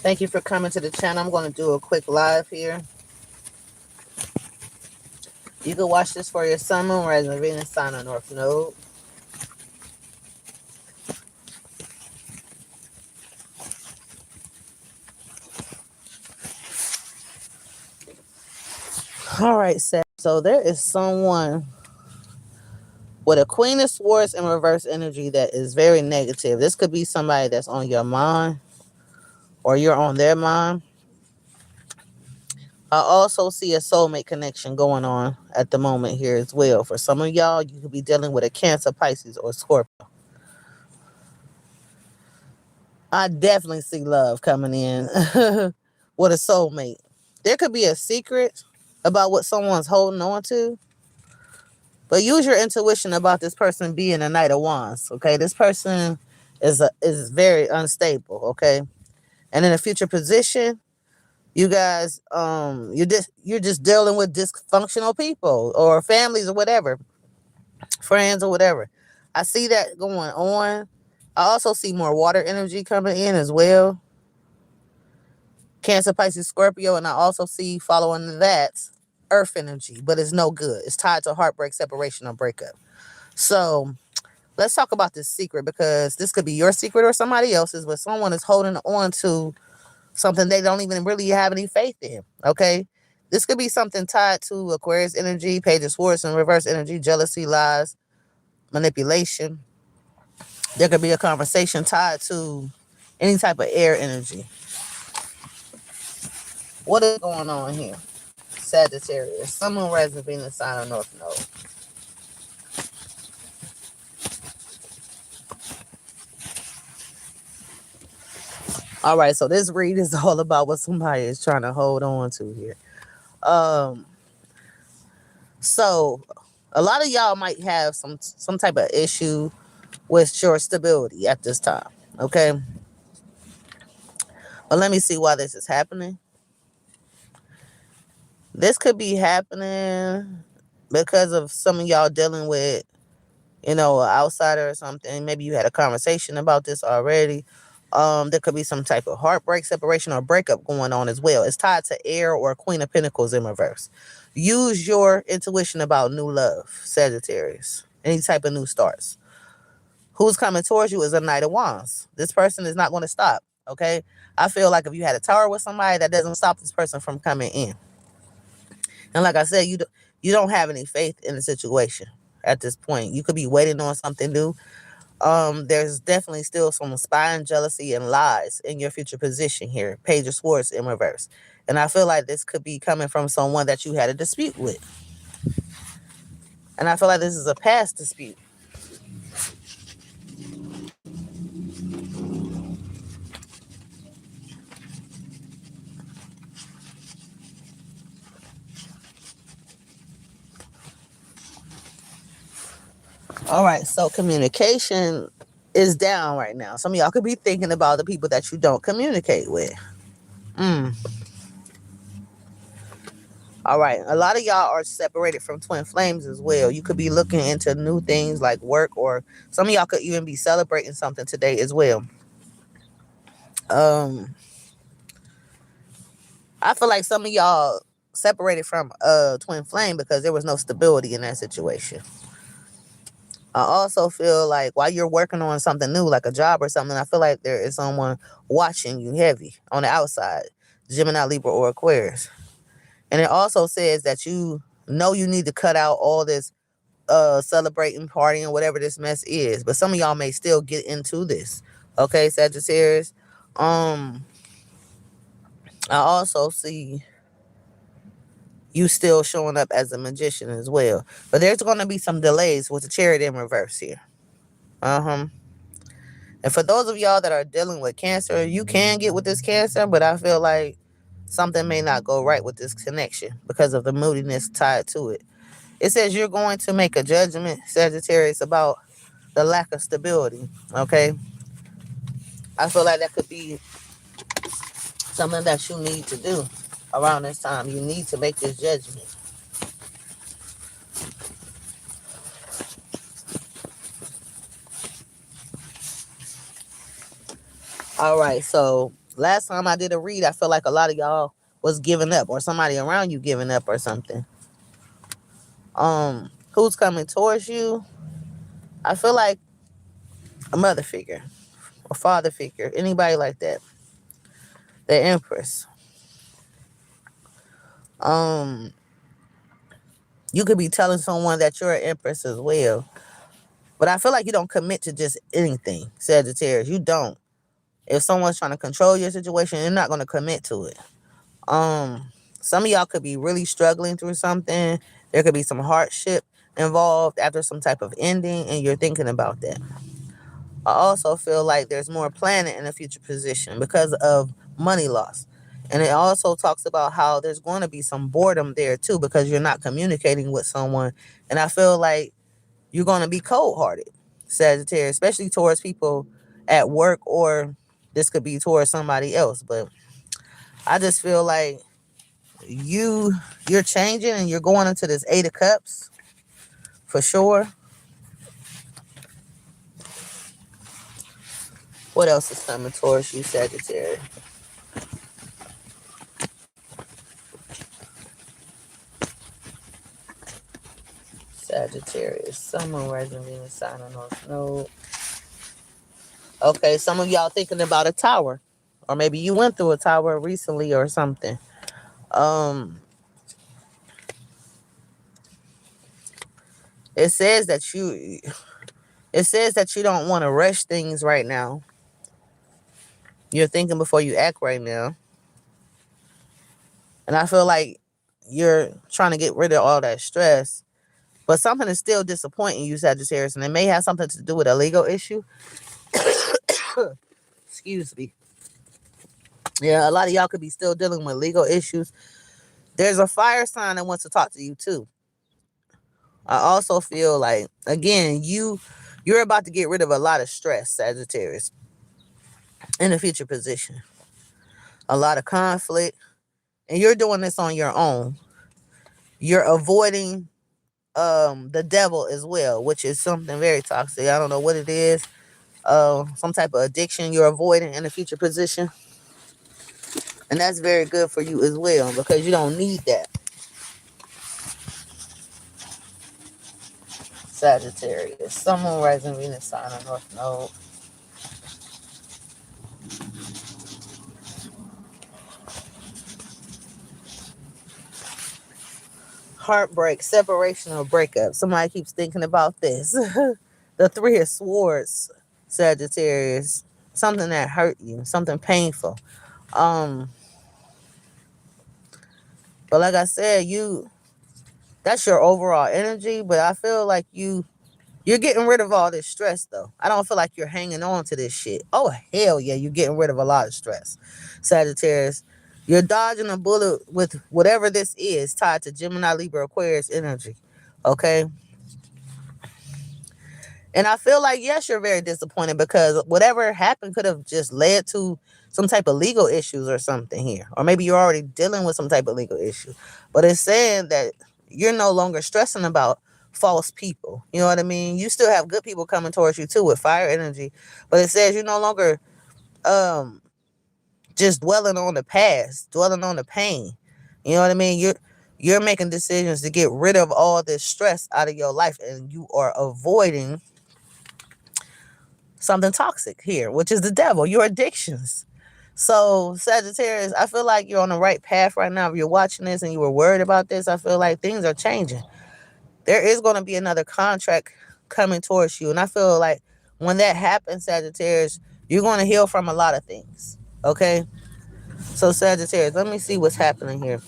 Thank you for coming to the channel. I'm going to do a quick live here. You can watch this for your sun, moon, rising, Venus, sign, or north node. All right, Seth. So there is someone with a Queen of Swords in reverse energy that is very negative. This could be somebody that's on your mind or you're on their mind. I also see a soulmate connection going on at the moment here as well. For some of y'all, you could be dealing with a Cancer, Pisces, or Scorpio. I definitely see love coming in with a soulmate. There could be a secret about what someone's holding on to, but use your intuition about this person being a Knight of Wands. Okay, this person is very unstable. Okay, and in a future position, you guys you're just dealing with dysfunctional people or families or whatever, friends or whatever. I see that going on. I also see more water energy coming in as well. Cancer, Pisces, Scorpio, and I also see following that earth energy, but it's no good. It's tied to heartbreak, separation, or breakup. So let's talk about this secret, because this could be your secret or somebody else's, but someone is holding on to something they don't even really have any faith in. Okay. This could be something tied to Aquarius energy, Page of Swords, and reverse energy, jealousy, lies, manipulation. There could be a conversation tied to any type of air energy. What is going on here? Sagittarius, Sun, Moon, Rising, Venus, sign, or North Node. All right, so this read is all about what somebody is trying to hold on to here. Um, so a lot of y'all might have some type of issue with your stability at this time. Okay, but let me see why this is happening. This could be happening because of some of y'all dealing with, an outsider or something. Maybe you had a conversation about this already. There could be some type of heartbreak, separation, or breakup going on as well. It's tied to air or Queen of Pentacles in reverse. Use your intuition about new love, Sagittarius. Any type of new starts. Who's coming towards you is a Knight of Wands. This person is not going to stop. Okay. I feel like if you had a tower with somebody, that doesn't stop this person from coming in. And like I said, you don't have any faith in the situation at this point. You could be waiting on something new. There's definitely still some spying, jealousy, and lies in your future position here. Page of Swords in reverse. And I feel like this could be coming from someone that you had a dispute with. And I feel like this is a past dispute. All right, so communication is down right now. Some of y'all could be thinking about the people that you don't communicate with. All right, a lot of y'all are separated from twin flames as well. You could be looking into new things like work, or some of y'all could even be celebrating something today as well. I feel like some of y'all separated from twin flame because there was no stability in that situation. I also feel like while you're working on something new, like a job or something, I feel like there is someone watching you heavy on the outside, Gemini, Libra, or Aquarius. And it also says that you know you need to cut out all this celebrating, partying, whatever this mess is. But some of y'all may still get into this. Okay, Sagittarius. I also see you still showing up as a magician as well. But there's going to be some delays with the Chariot in reverse here. And for those of y'all that are dealing with Cancer, you can get with this Cancer, but I feel like something may not go right with this connection because of the moodiness tied to it. It says you're going to make a judgment, Sagittarius, about the lack of stability. Okay, I feel like that could be something that you need to do around this time. You need to make this judgment. All right, so Last time I did a read, I feel like a lot of y'all was giving up, or somebody around you giving up or something. Who's coming towards you? I feel like a mother figure, a father figure, anybody like that. The Empress. Um, you could be telling someone that you're an Empress as well. But I feel like you don't commit to just anything, Sagittarius. You don't. If someone's trying to control your situation, you're not going to commit to it. Some of y'all could be really struggling through something. There could be some hardship involved after some type of ending, and you're thinking about that. I also feel like there's more planning in a future position because of money loss. And it also talks about how there's going to be some boredom there too because you're not communicating with someone. And I feel like you're going to be cold-hearted, Sagittarius, especially towards people at work, or this could be towards somebody else. But I just feel like you're changing and you're going into this Eight of Cups for sure. What else is coming towards you, Sagittarius? Sagittarius, Sun, Moon, Rising, Venus, Sign, and North Node. Okay, some of y'all thinking about a tower, or maybe you went through a tower recently or something. Um, it says that you don't want to rush things right now. You're thinking before you act right now, and I feel like you're trying to get rid of all that stress. But something is still disappointing you, Sagittarius, and it may have something to do with a legal issue. Excuse me. Yeah, a lot of y'all could be still dealing with legal issues. There's a fire sign that wants to talk to you too. I also feel like, again, you're about to get rid of a lot of stress, Sagittarius, in a future position. A lot of conflict, and you're doing this on your own. You're avoiding the devil as well, which is something very toxic. I don't know what it is. Some type of addiction you're avoiding in a future position. And that's very good for you as well because you don't need that. Sagittarius, Sun, Moon, Rising, Venus, Sign, and North Node. Heartbreak, separation, or breakup. Somebody keeps thinking about this. The Three of Swords, Sagittarius. Something that hurt you, something painful. Um, but like I said, that's your overall energy, but I feel like you're getting rid of all this stress though. I don't feel like you're hanging on to this shit. Oh hell yeah, you're getting rid of a lot of stress. Sagittarius. You're dodging a bullet with whatever this is tied to Gemini, Libra, Aquarius energy. Okay? And I feel like, yes, you're very disappointed because whatever happened could have just led to some type of legal issues or something here. Or maybe you're already dealing with some type of legal issue. But it's saying that you're no longer stressing about false people. You know what I mean? You still have good people coming towards you too with fire energy. But it says you're no longer just dwelling on the past, dwelling on the pain. You know what I mean? You're making decisions to get rid of all this stress out of your life, and you are avoiding something toxic here, which is the devil, your addictions. So, Sagittarius, I feel like you're on the right path right now. If you're watching this and you were worried about this, I feel like things are changing. There is going to be another contract coming towards you. And I feel like when that happens, Sagittarius, you're going to heal from a lot of things. Okay? So, Sagittarius, let me see what's happening here.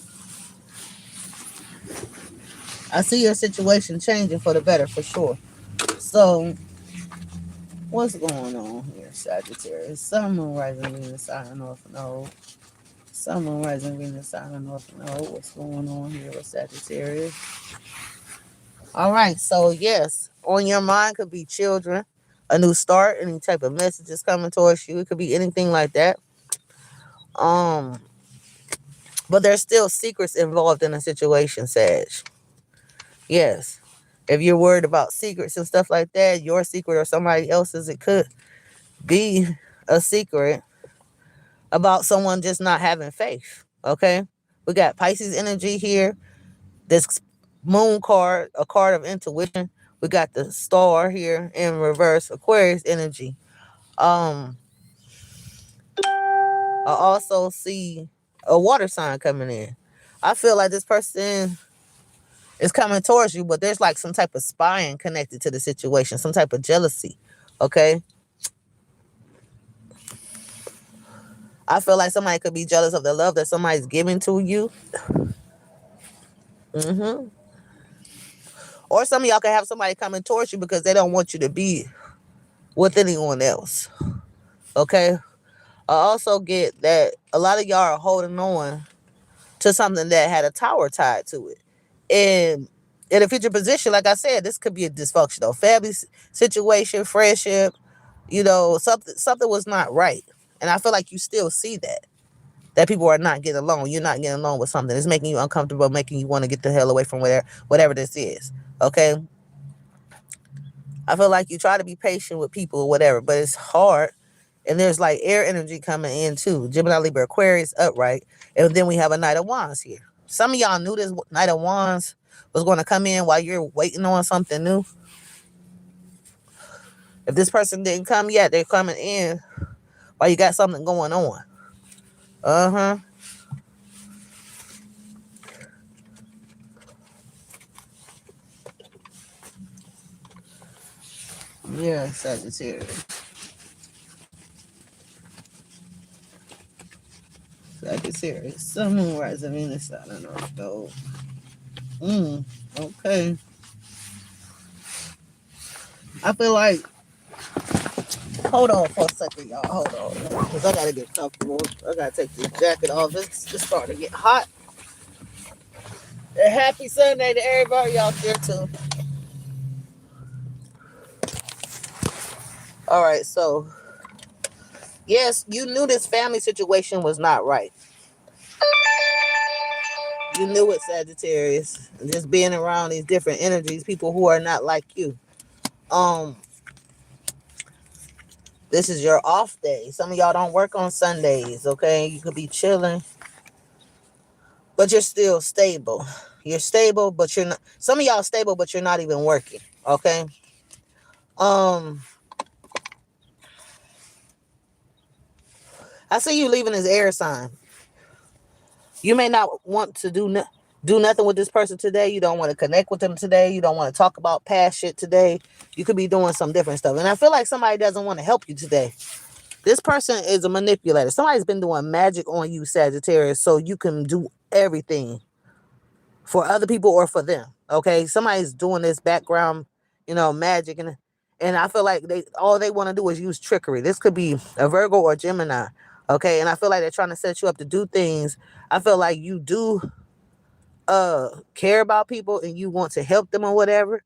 I see your situation changing for the better for sure. So, what's going on here, Sagittarius? Sun, Moon, Rising, Venus, Sign, North Node. Sun, Moon, Rising, Venus, Sign, North Node. What's going on here with Sagittarius? All right, so yes, on your mind could be children, a new start, any type of messages coming towards you. It could be anything like that. But there's still secrets involved in a situation, Sag. Yes. If you're worried about secrets and stuff like that, your secret or somebody else's, it could be a secret. about someone just not having faith. Okay, we got Pisces energy here. This moon card, a card of intuition. We got the star here in reverse, Aquarius energy. Um, I also see a water sign coming in. I feel like this person is coming towards you, but there's like some type of spying connected to the situation, some type of jealousy. Okay. I feel like somebody could be jealous of the love that somebody's giving to you. hmm Or some of y'all can have somebody coming towards you because they don't want you to be with anyone else. Okay. I also get that a lot of y'all are holding on to something that had a tower tied to it. And in a future position, like I said, this could be a dysfunctional family situation, friendship, something was not right. And I feel like you still see that people are not getting along. You're not getting along with something. It's making you uncomfortable, making you want to get the hell away from whatever this is. Okay. I feel like you try to be patient with people or whatever, but it's hard. And there's like air energy coming in too. Gemini, Libra, Aquarius upright. And then we have a Knight of Wands here. Some of y'all knew this Knight of Wands was going to come in while you're waiting on something new. If this person didn't come yet, they're coming in while you got something going on. Uh-huh. Yeah, Sagittarius. Sagittarius. Sun, moon, rising, Venus, I don't know. So, okay. I feel like, hold on for a second, y'all. Hold on. Because I got to get comfortable. I got to take this jacket off. It's starting to get hot. And happy Sunday to everybody out there, too. All right, so, yes, you knew this family situation was not right. You knew it, Sagittarius. Just being around these different energies, people who are not like you. This is your off day. Some of y'all don't work on Sundays, okay? You could be chilling, but you're still stable. You're stable, but you're not. Some of y'all stable, but you're not even working, okay? I see you leaving this air sign. You may not want to do nothing with this person today. You don't want to connect with them today. You don't want to talk about past shit today. You could be doing some different stuff. And I feel like somebody doesn't want to help you today. This person is a manipulator. Somebody's been doing magic on you, Sagittarius, so you can do everything for other people or for them. Okay? Somebody's doing this background, magic, and I feel like all they want to do is use trickery. This could be a Virgo or Gemini. Okay? And I feel like they're trying to set you up to do things. I feel like you do care about people and you want to help them or whatever.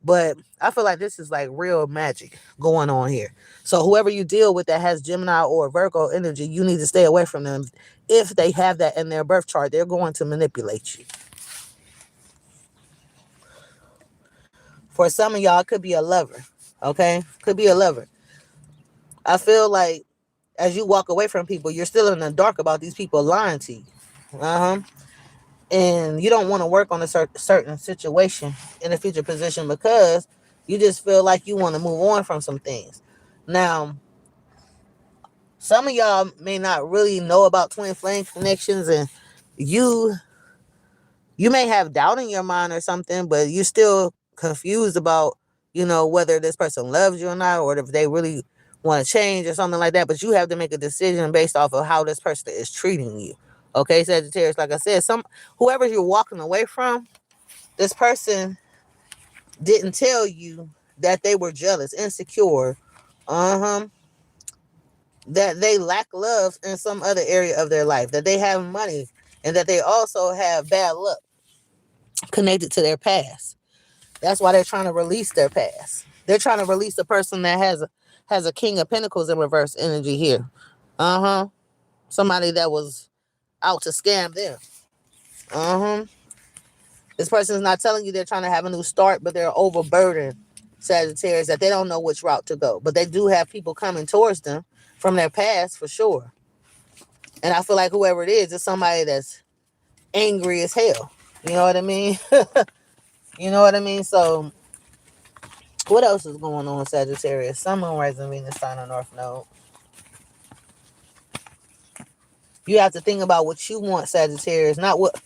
But I feel like this is like real magic going on here. So whoever you deal with that has Gemini or Virgo energy, you need to stay away from them. If they have that in their birth chart, they're going to manipulate you. For some of y'all, it could be a lover. Okay? Could be a lover. I feel like as you walk away from people, you're still in the dark about these people lying to you. Uh-huh. And you don't want to work on a certain situation in a future position because you just feel like you want to move on from some things. Now, some of y'all may not really know about twin flame connections, and you may have doubt in your mind or something, but you're still confused about, whether this person loves you or not, or if they really want to change or something like that. But you have to make a decision based off of how this person is treating you. Okay, Sagittarius, like I said, whoever you're walking away from, this person didn't tell you that they were jealous, insecure, that they lack love in some other area of their life, that they have money, and that they also have bad luck connected to their past. That's why they're trying to release their past. They're trying to release the person that has a King of Pentacles in reverse energy here. Somebody that was out to scam them. This person is not telling you they're trying to have a new start, but they're overburdened, Sagittarius, that they don't know which route to go. But they do have people coming towards them from their past for sure. And I feel like whoever it is somebody that's angry as hell. You know what I mean? You know what I mean? So, what else is going on, Sagittarius? Sun, Moon, Rising, Venus, sign on North Node. You have to think about what you want, Sagittarius, not what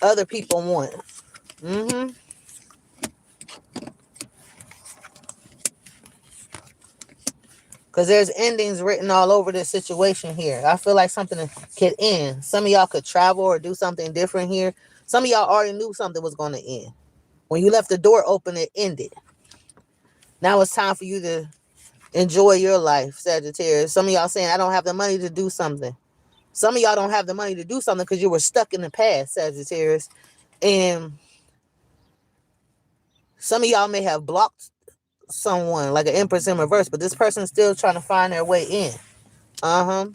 other people want. Mm-hmm. Because there's endings written all over this situation here. I feel like something could end. Some of y'all could travel or do something different here. Some of y'all already knew something was going to end. When you left the door open, it ended. Now it's time for you to enjoy your life, Sagittarius. Some of y'all saying, I don't have the money to do something. Some of y'all don't have the money to do something because you were stuck in the past, Sagittarius. And some of y'all may have blocked someone, like an Empress in reverse, but this person's still trying to find their way in. Uh-huh.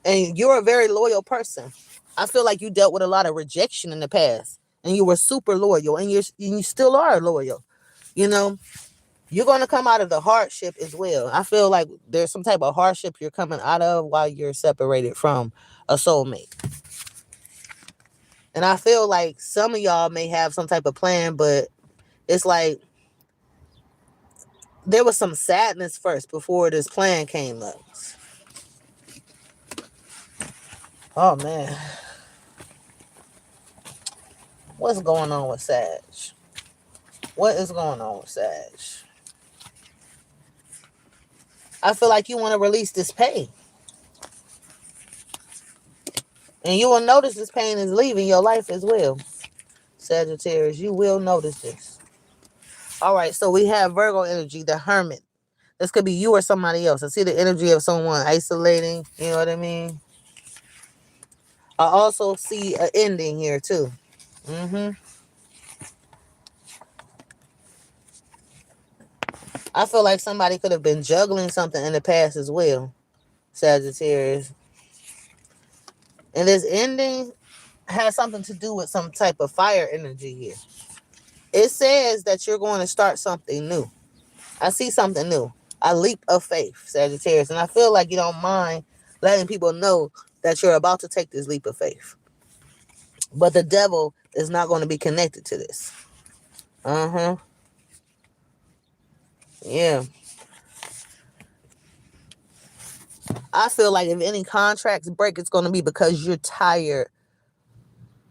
And you're a very loyal person. I feel like you dealt with a lot of rejection in the past, and you were super loyal, and you still are loyal. You know, you're going to come out of the hardship as well. I feel like there's some type of hardship you're coming out of while you're separated from a soulmate. And I feel like some of y'all may have some type of plan, but it's like there was some sadness first before this plan came up. Oh, man. What's going on with Sag? What is going on with Sag? I feel like you want to release this pain. And you will notice this pain is leaving your life as well. Sagittarius, you will notice this. All right, so we have Virgo energy, the Hermit. This could be you or somebody else. I see the energy of someone isolating. You know what I mean? I also see an ending here too. Mm-hmm. I feel like somebody could have been juggling something in the past as well, Sagittarius. And this ending has something to do with some type of fire energy here. It says that you're going to start something new. I see something new. A leap of faith, Sagittarius. And I feel like you don't mind letting people know that you're about to take this leap of faith. But the devil is not going to be connected to this. Uh-huh. Yeah. I feel like if any contracts break, it's going to be because you're tired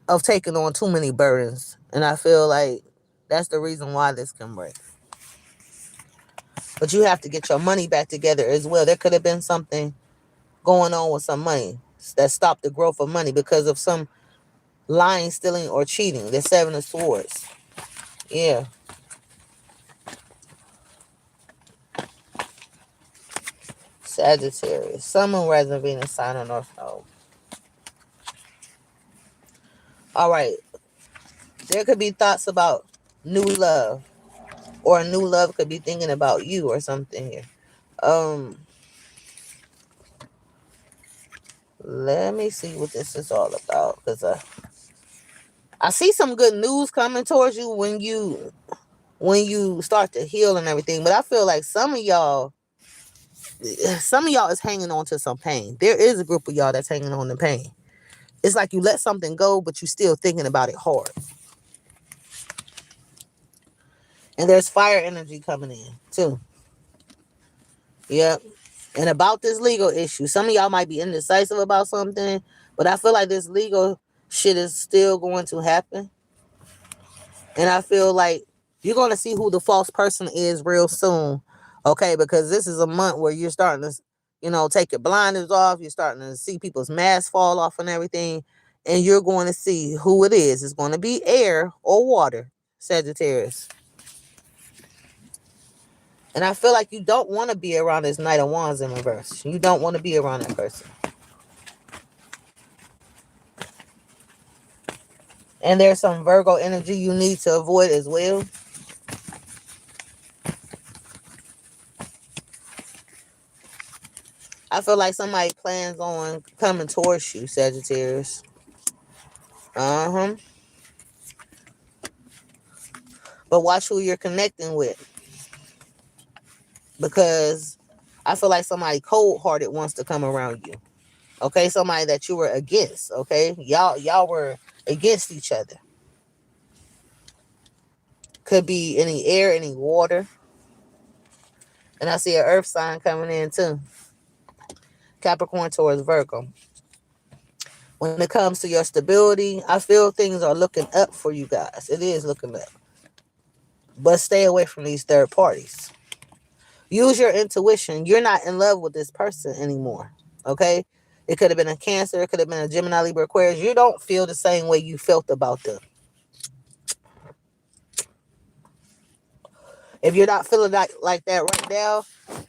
of taking on too many burdens. And I feel like that's the reason why this can break. But you have to get your money back together as well. There could have been something going on with some money that stopped the growth of money because of some lying, stealing, or cheating. The Seven of Swords. Yeah. Sagittarius. Sun, Moon, Rising, Venus, sign on North Node. All right. There could be thoughts about new love. Or a new love could be thinking about you or something here. Let me see what this is all about. Because I see some good news coming towards you when you start to heal and everything. But I feel like some of y'all is hanging on to some pain. There is a group of y'all that's hanging on to pain. It's like you let something go, but you're still thinking about it hard. And there's fire energy coming in, too. Yep. And about this legal issue, some of y'all might be indecisive about something, but I feel like this legal shit is still going to happen. And I feel like you're going to see who the false person is real soon. Okay, because this is a month where you're starting to, take your blinders off. You're starting to see people's masks fall off and everything. And you're going to see who it is. It's going to be air or water, Sagittarius. And I feel like you don't want to be around this Knight of Wands in reverse. You don't want to be around that person. And there's some Virgo energy you need to avoid as well. I feel like somebody plans on coming towards you, Sagittarius. Uh-huh. But watch who you're connecting with. Because I feel like somebody cold-hearted wants to come around you. Okay, somebody that you were against. Okay, y'all were against each other. Could be any air, any water. And I see an earth sign coming in too. Capricorn towards Virgo. When it comes to your stability, I feel things are looking up for you guys. It is looking up. But stay away from these third parties. Use your intuition. You're not in love with this person anymore. Okay? It could have been a Cancer. It could have been a Gemini, Libra, Aquarius. You don't feel the same way you felt about them. If you're not feeling like that right now,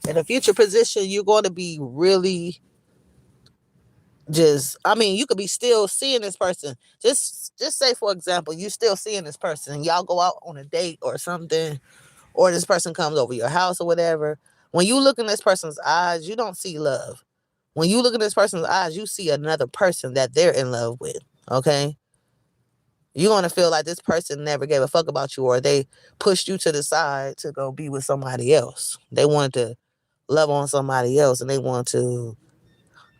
in a future position, you're going to be really just, I mean, you could be still seeing this person. Just say, for example, you still seeing this person and y'all go out on a date or something, or this person comes over your house or whatever. When you look in this person's eyes, you don't see love. When you look in this person's eyes, you see another person that they're in love with. Okay? You're going to feel like this person never gave a fuck about you, or they pushed you to the side to go be with somebody else. They wanted to love on somebody else, and they want to,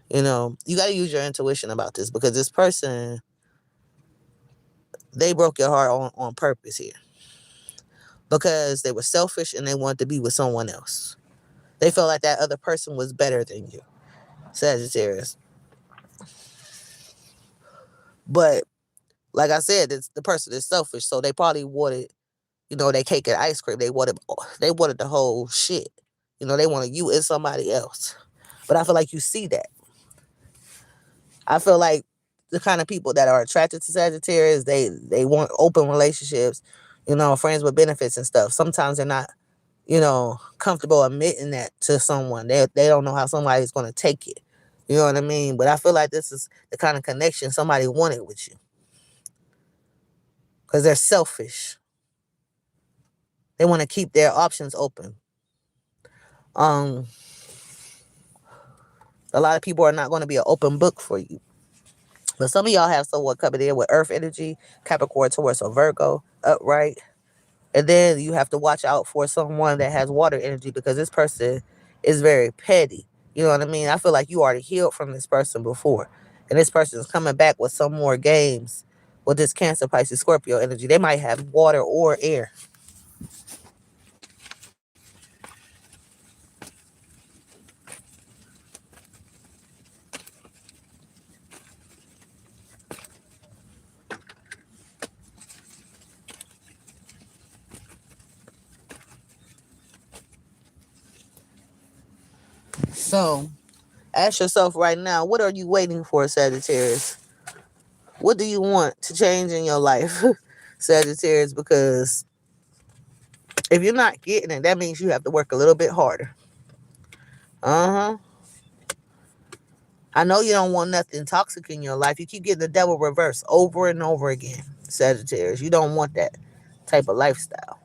you got to use your intuition about this, because this person, they broke your heart on purpose here, because they were selfish and they wanted to be with someone else. They felt like that other person was better than you, Sagittarius. But like I said, the person is selfish, so they probably wanted, they cake and ice cream. They wanted the whole shit. They wanted you and somebody else. But I feel like you see that. I feel like the kind of people that are attracted to Sagittarius, they want open relationships, friends with benefits and stuff. Sometimes they're not, comfortable admitting that to someone. They don't know how somebody's going to take it. You know what I mean? But I feel like this is the kind of connection somebody wanted with you, because they're selfish. They want to keep their options open. Um, a lot of people are not going to be an open book for you. But some of y'all have someone coming in with earth energy, Capricorn, Taurus, or Virgo, upright. And then you have to watch out for someone that has water energy, because this person is very petty. You know what I mean? I feel like you already healed from this person before. And this person is coming back with some more games with this Cancer, Pisces, Scorpio energy. They might have water or air. So ask yourself right now, what are you waiting for, Sagittarius? What do you want to change in your life, Sagittarius? Because if you're not getting it, that means you have to work a little bit harder. Uh-huh. I know you don't want nothing toxic in your life. You keep getting the devil reversed over and over again, Sagittarius. You don't want that type of lifestyle.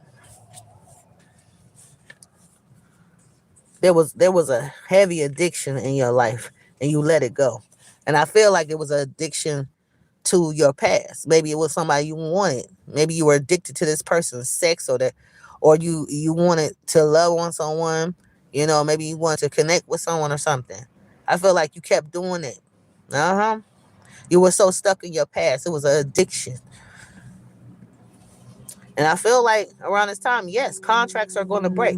There was a heavy addiction in your life, and you let it go. And I feel like it was an addiction to your past. Maybe it was somebody you wanted. Maybe you were addicted to this person's sex, or you wanted to love on someone. Maybe you wanted to connect with someone or something. I feel like you kept doing it. Uh-huh. You were so stuck in your past. It was an addiction. And I feel like around this time, yes, contracts are going to break.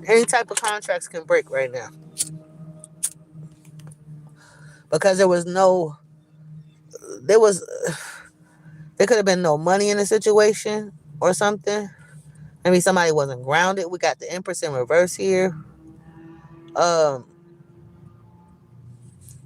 Any type of contracts can break right now, because there was, there could have been no money in the situation or something. Maybe somebody wasn't grounded. We got the Empress in reverse here. Um,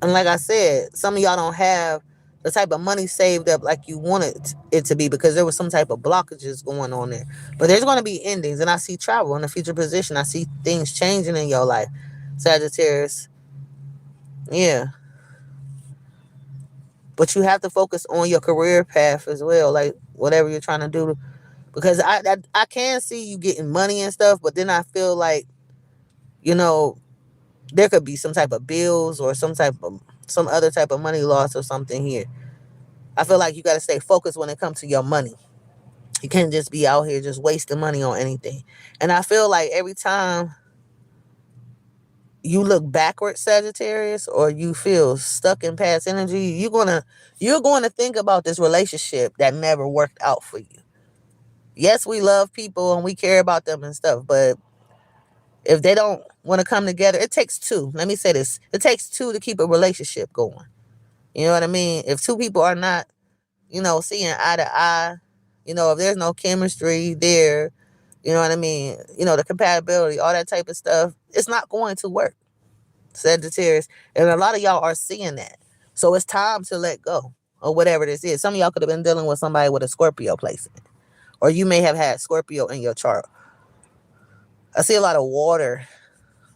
and like I said, some of y'all don't have the type of money saved up like you wanted it to be, because there was some type of blockages going on there. But there's going to be endings, and I see travel in the future position. I see things changing in your life, Sagittarius. Yeah. But you have to focus on your career path as well, like whatever you're trying to do. Because I can see you getting money and stuff, but then I feel like, you know, there could be some type of bills or some other type of money loss or something here. I feel like you got to stay focused when it comes to your money. You can't just be out here just wasting money on anything. And I feel like every time you look backwards, Sagittarius, or you feel stuck in past energy, you're gonna think about this relationship that never worked out for you. Yes, we love people and we care about them and stuff, but if they don't want to come together, it takes two. Let me say this. It takes two to keep a relationship going. You know what I mean? If two people are not, seeing eye to eye, if there's no chemistry there, you know what I mean? The compatibility, all that type of stuff, it's not going to work. Sagittarius. And a lot of y'all are seeing that. So it's time to let go or whatever this is. Some of y'all could have been dealing with somebody with a Scorpio placement, or you may have had Scorpio in your chart. I see a lot of water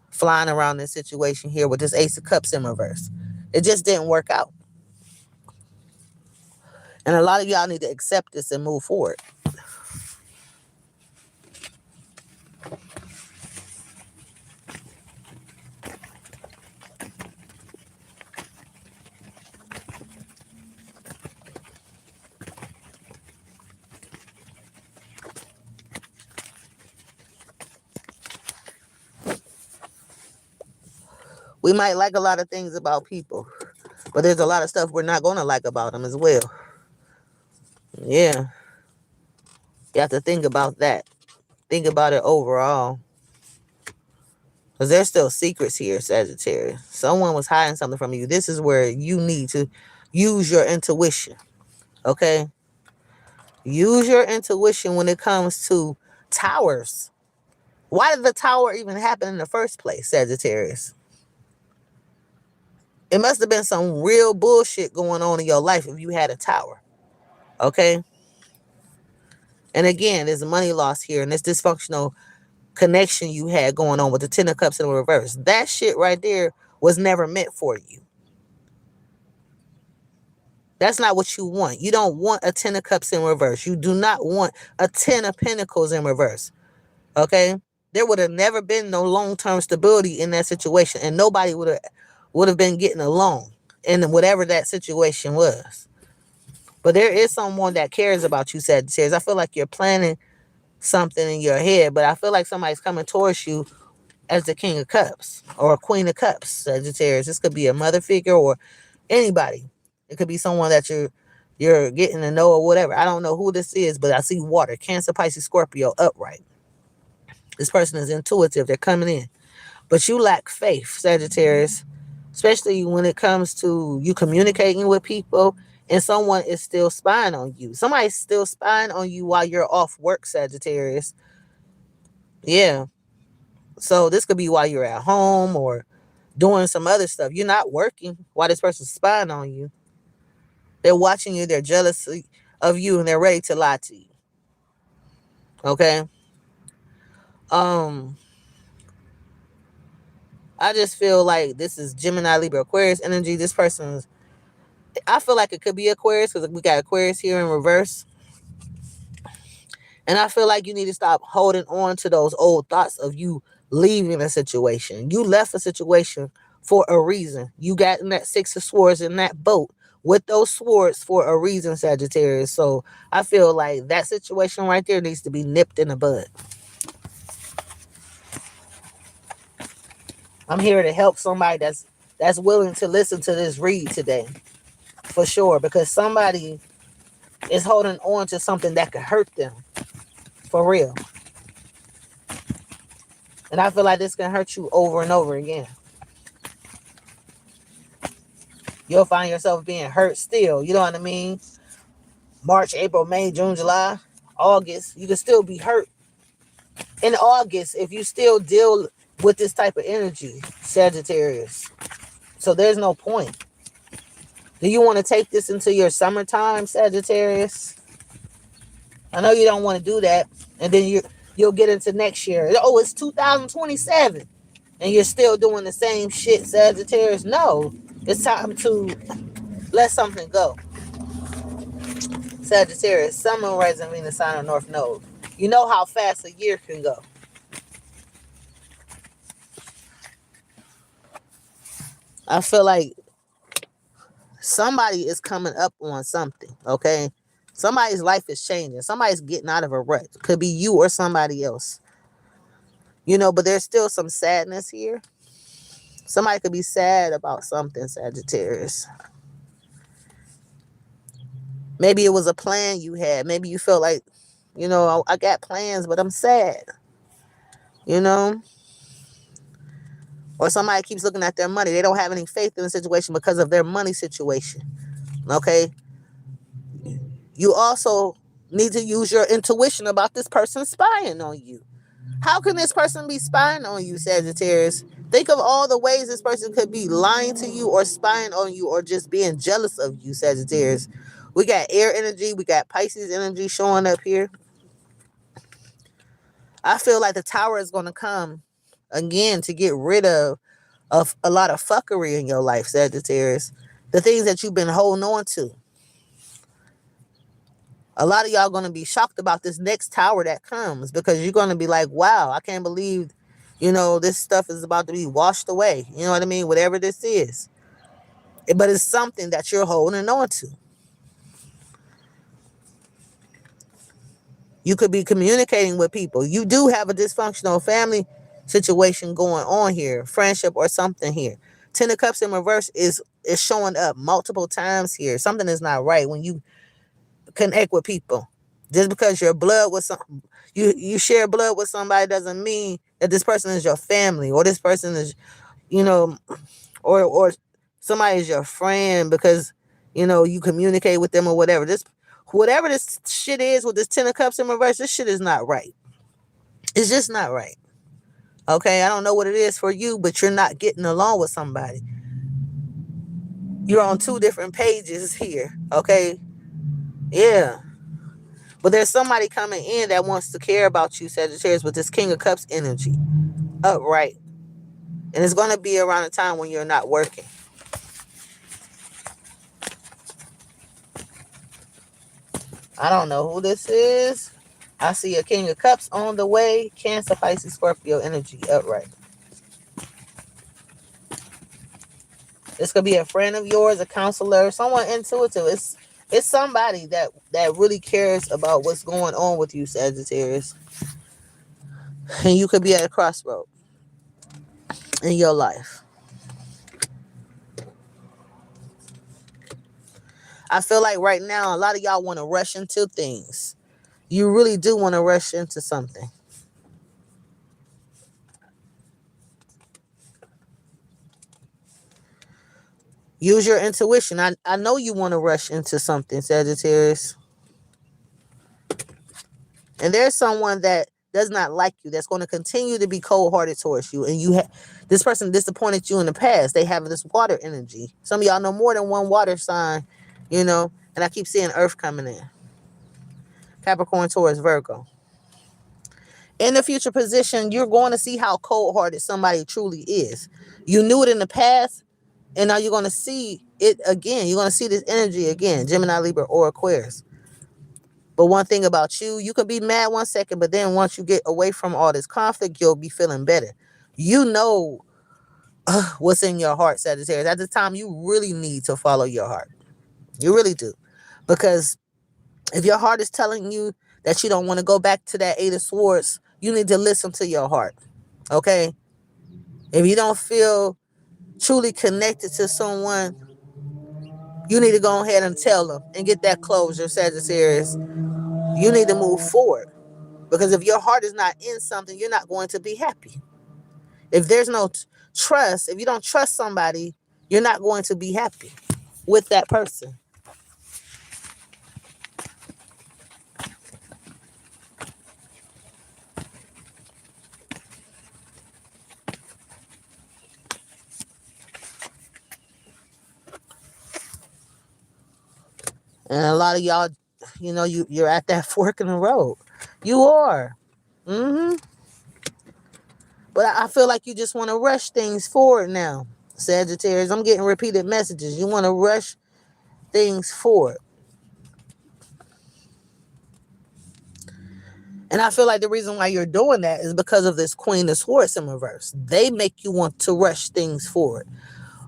flying around this situation here with this Ace of Cups in reverse. It just didn't work out. And a lot of y'all need to accept this and move forward. We might like a lot of things about people, but there's a lot of stuff we're not going to like about them as well. Yeah. You have to think about that. Think about it overall. Because there's still secrets here, Sagittarius. Someone was hiding something from you. This is where you need to use your intuition. Okay? Use your intuition when it comes to towers. Why did the tower even happen in the first place, Sagittarius? It must have been some real bullshit going on in your life if you had a tower. Okay? And again, there's money loss here and this dysfunctional connection you had going on with the Ten of Cups in reverse. That shit right there was never meant for you. That's not what you want. You don't want a Ten of Cups in reverse. You do not want a Ten of Pentacles in reverse. Okay? There would have never been no long-term stability in that situation, and nobody would have been getting along in whatever that situation was. But there is someone that cares about you, Sagittarius. I feel like you're planning something in your head, but I feel like somebody's coming towards you as the King of Cups or a Queen of Cups, Sagittarius. This could be a mother figure or anybody. It could be someone that you're getting to know or whatever. I don't know who this is, but I see water. Cancer, Pisces, Scorpio, upright. This person is intuitive. They're coming in. But you lack faith, Sagittarius, especially when it comes to you communicating with people and someone is still spying on you. Somebody's still spying on you while you're off work, Sagittarius. Yeah. So this could be while you're at home or doing some other stuff. You're not working while this person's spying on you. They're watching you. They're jealous of you and they're ready to lie to you. Okay? I just feel like this is Gemini, Libra, Aquarius energy. This person's, I feel like it could be Aquarius because we got Aquarius here in reverse. And I feel like you need to stop holding on to those old thoughts of you leaving a situation. You left a situation for a reason. You got in that Six of Swords in that boat with those swords for a reason, Sagittarius. So I feel like that situation right there needs to be nipped in the bud. I'm here to help somebody that's willing to listen to this read today. For sure. Because somebody is holding on to something that could hurt them. For real. And I feel like this can hurt you over and over again. You'll find yourself being hurt still. You know what I mean? March, April, May, June, July, August. You can still be hurt in August if you still deal with this type of energy, Sagittarius. So there's no point. Do you want to take this into your summertime, Sagittarius? I know you don't want to do that. And then you'll get into next year. Oh, it's 2027. And you're still doing the same shit, Sagittarius. No, it's time to let something go. Sagittarius, Sun, Moon, Rising, Venus, sign of North Node. You know how fast a year can go. I feel like somebody is coming up on something, okay? Somebody's life is changing. Somebody's getting out of a rut. Could be you or somebody else. But there's still some sadness here. Somebody could be sad about something, Sagittarius. Maybe it was a plan you had. Maybe you felt like, I got plans, but I'm sad, you know? Or somebody keeps looking at their money. They don't have any faith in the situation because of their money situation. Okay? You also need to use your intuition about this person spying on you. How can this person be spying on you, Sagittarius? Think of all the ways this person could be lying to you or spying on you or just being jealous of you, Sagittarius. We got air energy. We got Pisces energy showing up here. I feel like the Tower is going to come again to get rid of a lot of fuckery in your life, Sagittarius. The things that you've been holding on to. A lot of y'all going to be shocked about this next Tower that comes because you're going to be like, wow, I can't believe, this stuff is about to be washed away. You know what I mean? Whatever this is. But it's something that you're holding on to. You could be communicating with people. You do have a dysfunctional family situation going on here, friendship or something here. Ten of Cups in reverse is showing up multiple times here. Something is not right when you connect with people. Just because you're blood with you share blood with somebody doesn't mean that this person is your family or this person is, or somebody is your friend because, you communicate with them or whatever. Whatever this shit is with this Ten of Cups in reverse, this shit is not right. It's just not right. Okay, I don't know what it is for you, but you're not getting along with somebody. You're on two different pages here. Okay, yeah. But there's somebody coming in that wants to care about you, Sagittarius, with this King of Cups energy. Upright. And it's going to be around a time when you're not working. I don't know who this is. I see a King of Cups on the way. Cancer, Pisces, Scorpio energy. Upright. This could be a friend of yours, a counselor, someone intuitive. It's somebody that really cares about what's going on with you, Sagittarius. And you could be at a crossroad in your life. I feel like right now, a lot of y'all want to rush into things. You really do want to rush into something. Use your intuition. I know you want to rush into something, Sagittarius. And there's someone that does not like you, that's going to continue to be cold-hearted towards you. And this person disappointed you in the past. They have this water energy. Some of y'all know more than one water sign, and I keep seeing Earth coming in. Capricorn, Taurus, Virgo. In the future position, you're going to see how cold-hearted somebody truly is. You knew it in the past, and now you're going to see it again. You're going to see this energy again. Gemini, Libra, or Aquarius. But one thing about you, you can be mad 1 second, but then once you get away from all this conflict, you'll be feeling better. You know what's in your heart, Sagittarius. At the time, you really need to follow your heart. You really do. Because if your heart is telling you that you don't want to go back to that Eight of Swords, you need to listen to your heart. Okay? If you don't feel truly connected to someone, you need to go ahead and tell them and get that closure, Sagittarius. You need to move forward. Because if your heart is not in something, you're not going to be happy. If there's no trust, if you don't trust somebody, you're not going to be happy with that person. And a lot of y'all, you're at that fork in the road. You are. But I feel like you just want to rush things forward now, Sagittarius. I'm getting repeated messages. You want to rush things forward. And I feel like the reason why you're doing that is because of this Queen of Swords in reverse. They make you want to rush things forward.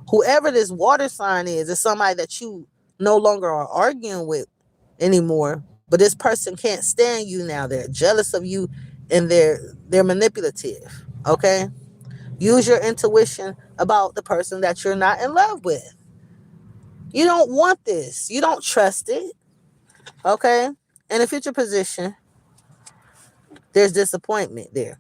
Whoever this water sign is somebody that you no longer are arguing with anymore. But this person can't stand you now. They're jealous of you and they're manipulative. Okay? Use your intuition. about the person that you're not in love with. You don't want this. You don't trust it. Okay? In a future position, there's disappointment there.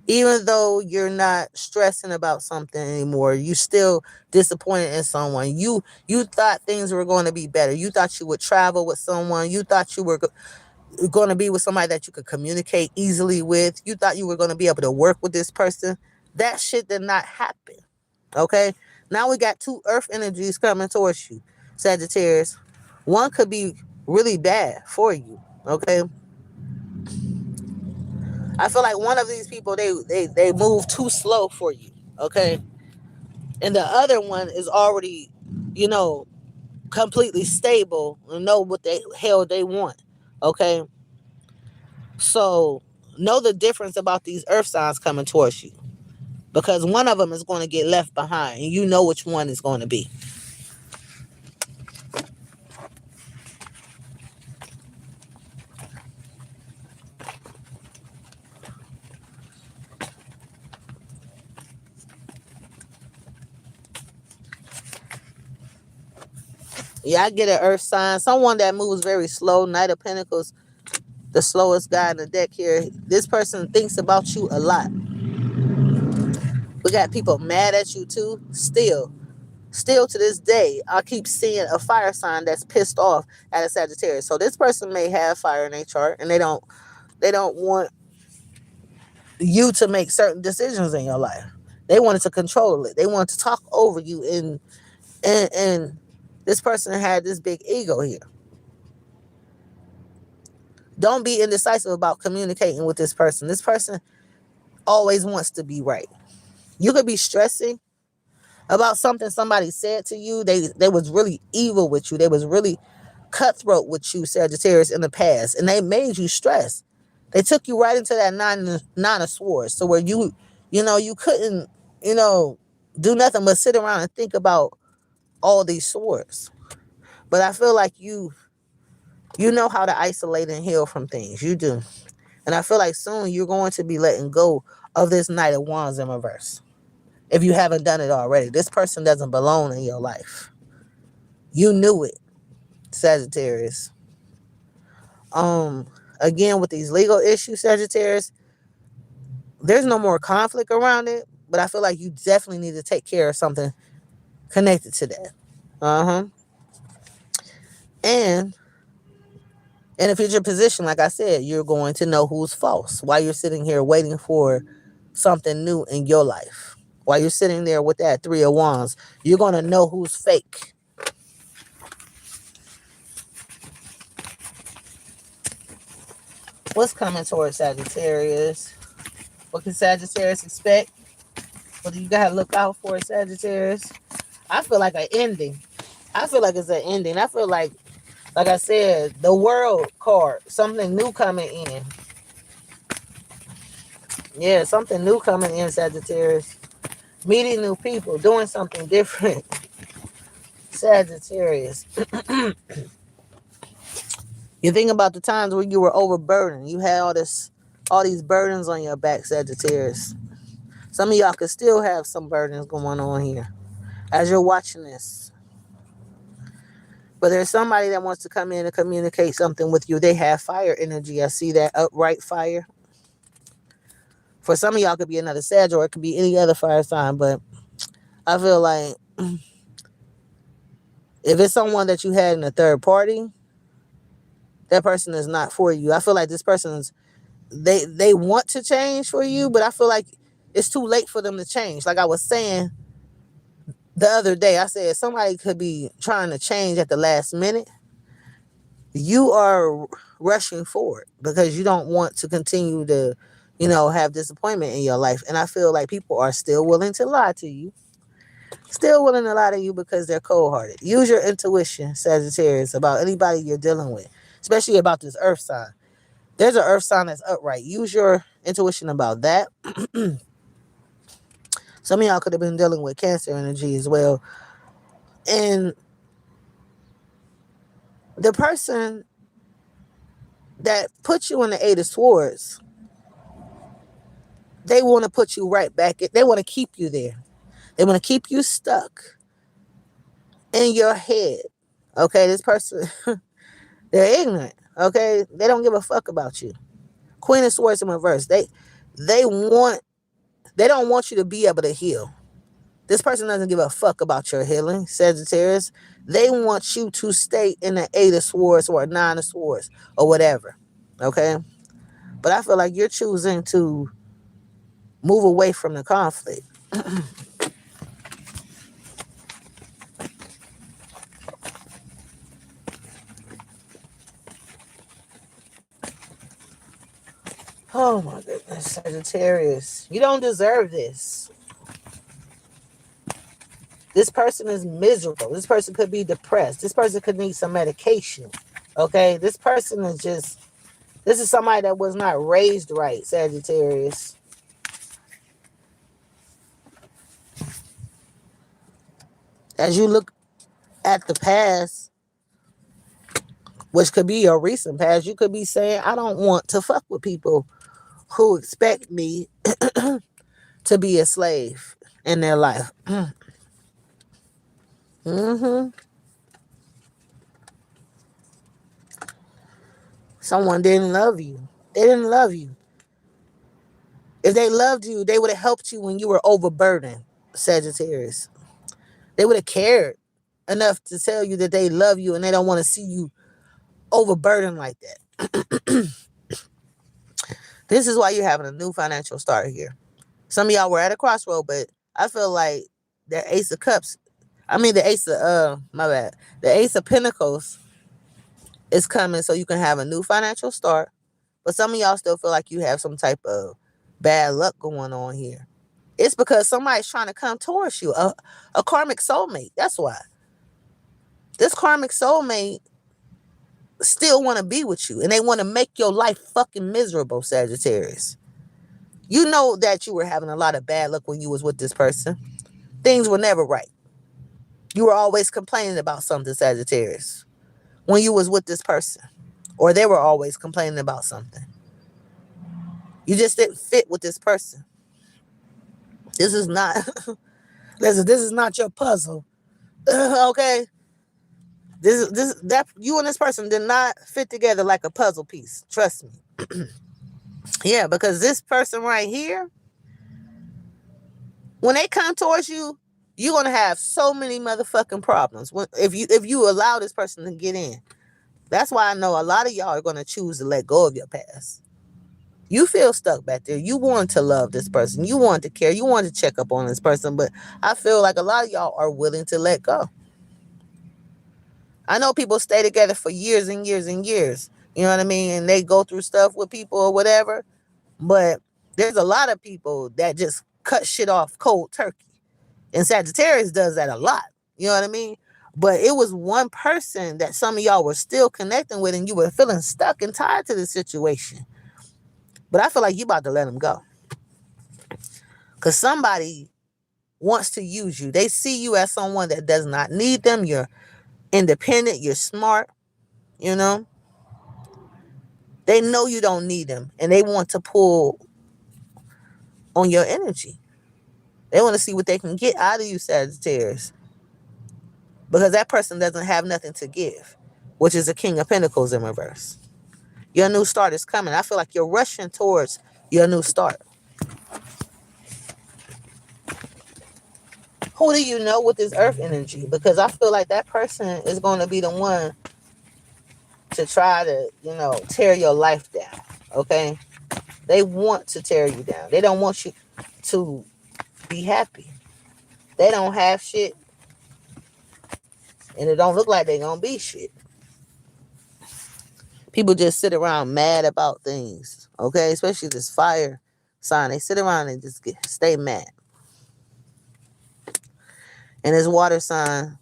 Even though you're not stressing about something anymore, you still disappointed in someone. You thought things were going to be better. You thought you would travel with someone. You thought you were going to be with somebody that you could communicate easily with. You thought you were going to be able to work with this person. That shit did not happen. Okay? Now we got two earth energies coming towards you, Sagittarius. One could be really bad for you. Okay? I feel like one of these people, they move too slow for you. Okay? And the other one is already, you know, completely stable and know what the hell they want. Okay? So know the difference about these earth signs coming towards you, because one of them is going to get left behind and you know which one is going to be. Yeah, I get an earth sign. Someone that moves very slow. Knight of Pentacles, the slowest guy in the deck here. This person thinks about you a lot. We got people mad at you too. Still to this day, I keep seeing a fire sign that's pissed off at a Sagittarius. So this person may have fire in their chart, and they don't want you to make certain decisions in your life. They wanted to control it. They wanted to talk over you, and this person had this big ego here. Don't be indecisive about communicating with this person. This person always wants to be right. You could be stressing about something somebody said to you. They was really evil with you. They was really cutthroat with you, Sagittarius, in the past, and they made you stress. They took you right into that nine of swords, so where you couldn't, do nothing but sit around and think about all these swords. But I feel like you know how to isolate and heal from things. You do. And I feel like soon you're going to be letting go of this Knight of Wands in reverse. If you haven't done it already, this person doesn't belong in your life. You knew it, Sagittarius. Again, with these legal issues, Sagittarius, there's no more conflict around it, but I feel like you definitely need to take care of something connected to that. Uh-huh. And in a future position, like I said, you're going to know who's false while you're sitting here waiting for something new in your life. While you're sitting there with that Three of Wands, you're going to know who's fake. What's coming towards Sagittarius? What can Sagittarius expect? What do you got to look out for, Sagittarius? I feel like an ending. I feel like it's an ending. I feel like I said, the world card, something new coming in. Yeah, something new coming in, Sagittarius. Meeting new people, doing something different. Sagittarius. You think about the times when you were overburdened. You had all these burdens on your back, Sagittarius. Some of y'all could still have some burdens going on here as you're watching this. But there's somebody that wants to come in and communicate something with you. They have fire energy. I see that upright fire. For some of y'all, it could be another Sag, or it could be any other fire sign. But I feel like if it's someone that you had in a third party, that person is not for you. I feel like this person's they want to change for you, but I feel like it's too late for them to change. Like I was saying the other day, I said somebody could be trying to change at the last minute. You are rushing forward because you don't want to continue to, have disappointment in your life. And I feel like people are still willing to lie to you. Still willing to lie to you because they're cold-hearted. Use your intuition, Sagittarius, about anybody you're dealing with, especially about this earth sign. There's an earth sign that's upright. Use your intuition about that. Some of y'all could have been dealing with Cancer energy as well. And the person that put you in the Eight of Swords, They want to put you right back. They want to keep you there. They want to keep you stuck in your head. Okay, this person, they're ignorant. Okay, they don't give a fuck about you. Queen of Swords in reverse. They want they don't want you to be able to heal. This person doesn't give a fuck about your healing, Sagittarius. They want you to stay in the Eight of Swords or a Nine of Swords or whatever. Okay, but I feel like you're choosing to move away from the conflict. Oh my goodness, Sagittarius. You don't deserve this. This person is miserable. This person could be depressed. This person could need some medication. Okay? This person is just, this is somebody that was not raised right, Sagittarius. As you look at the past, which could be your recent past, you could be saying, I don't want to fuck with people who expect me to be a slave in their life. Someone didn't love you. They didn't love you. If they loved you, they would have helped you when you were overburdened, Sagittarius. They would have cared enough to tell you that they love you and they don't want to see you overburdened like that. This is why you're having a new financial start here. Some of y'all were at a crossroad, but I feel like the Ace of Cups, the Ace of, my bad, the Ace of Pentacles is coming so you can have a new financial start. But some of y'all still feel like you have some type of bad luck going on here. It's because somebody's trying to come towards you, a karmic soulmate. That's why. This karmic soulmate still want to be with you, and they want to make your life fucking miserable, Sagittarius. You know that you were having a lot of bad luck when you was with this person. Things were never right. You were always complaining about something, Sagittarius, when you was with this person. Or they were always complaining about something. You just didn't fit with this person. This is not this is not your puzzle. Okay? That you and this person did not fit together like a puzzle piece. Trust me. Yeah, because this person right here, when they come towards you, you're gonna have so many motherfucking problems. If you allow this person to get in. That's why I know a lot of y'all are gonna choose to let go of your past. You feel stuck back there. You want to love this person. You want to care. You want to check up on this person. But I feel like a lot of y'all are willing to let go. I know people stay together for years and years and years. You know what I mean? And they go through stuff with people or whatever. But there's a lot of people that just cut shit off cold turkey. And Sagittarius does that a lot. You know what I mean? But it was one person that some of y'all were still connecting with and you were feeling stuck and tied to the situation. But I feel like you about to let them go. Because somebody wants to use you. They see you as someone that does not need them. You're independent. You're smart. You know? They know you don't need them. And they want to pull on your energy. They want to see what they can get out of you, Sagittarius. Because that person doesn't have nothing to give. Which is the King of Pentacles in reverse. Your new start is coming. I feel like you're rushing towards your new start. Who do you know with this earth energy? Because I feel like that person is going to be the one to try to, tear your life down. Okay? They want to tear you down. They don't want you to be happy. They don't have shit. And it don't look like they're going to be shit. People just sit around mad about things, okay? Especially this fire sign. They sit around and just stay mad. And this water sign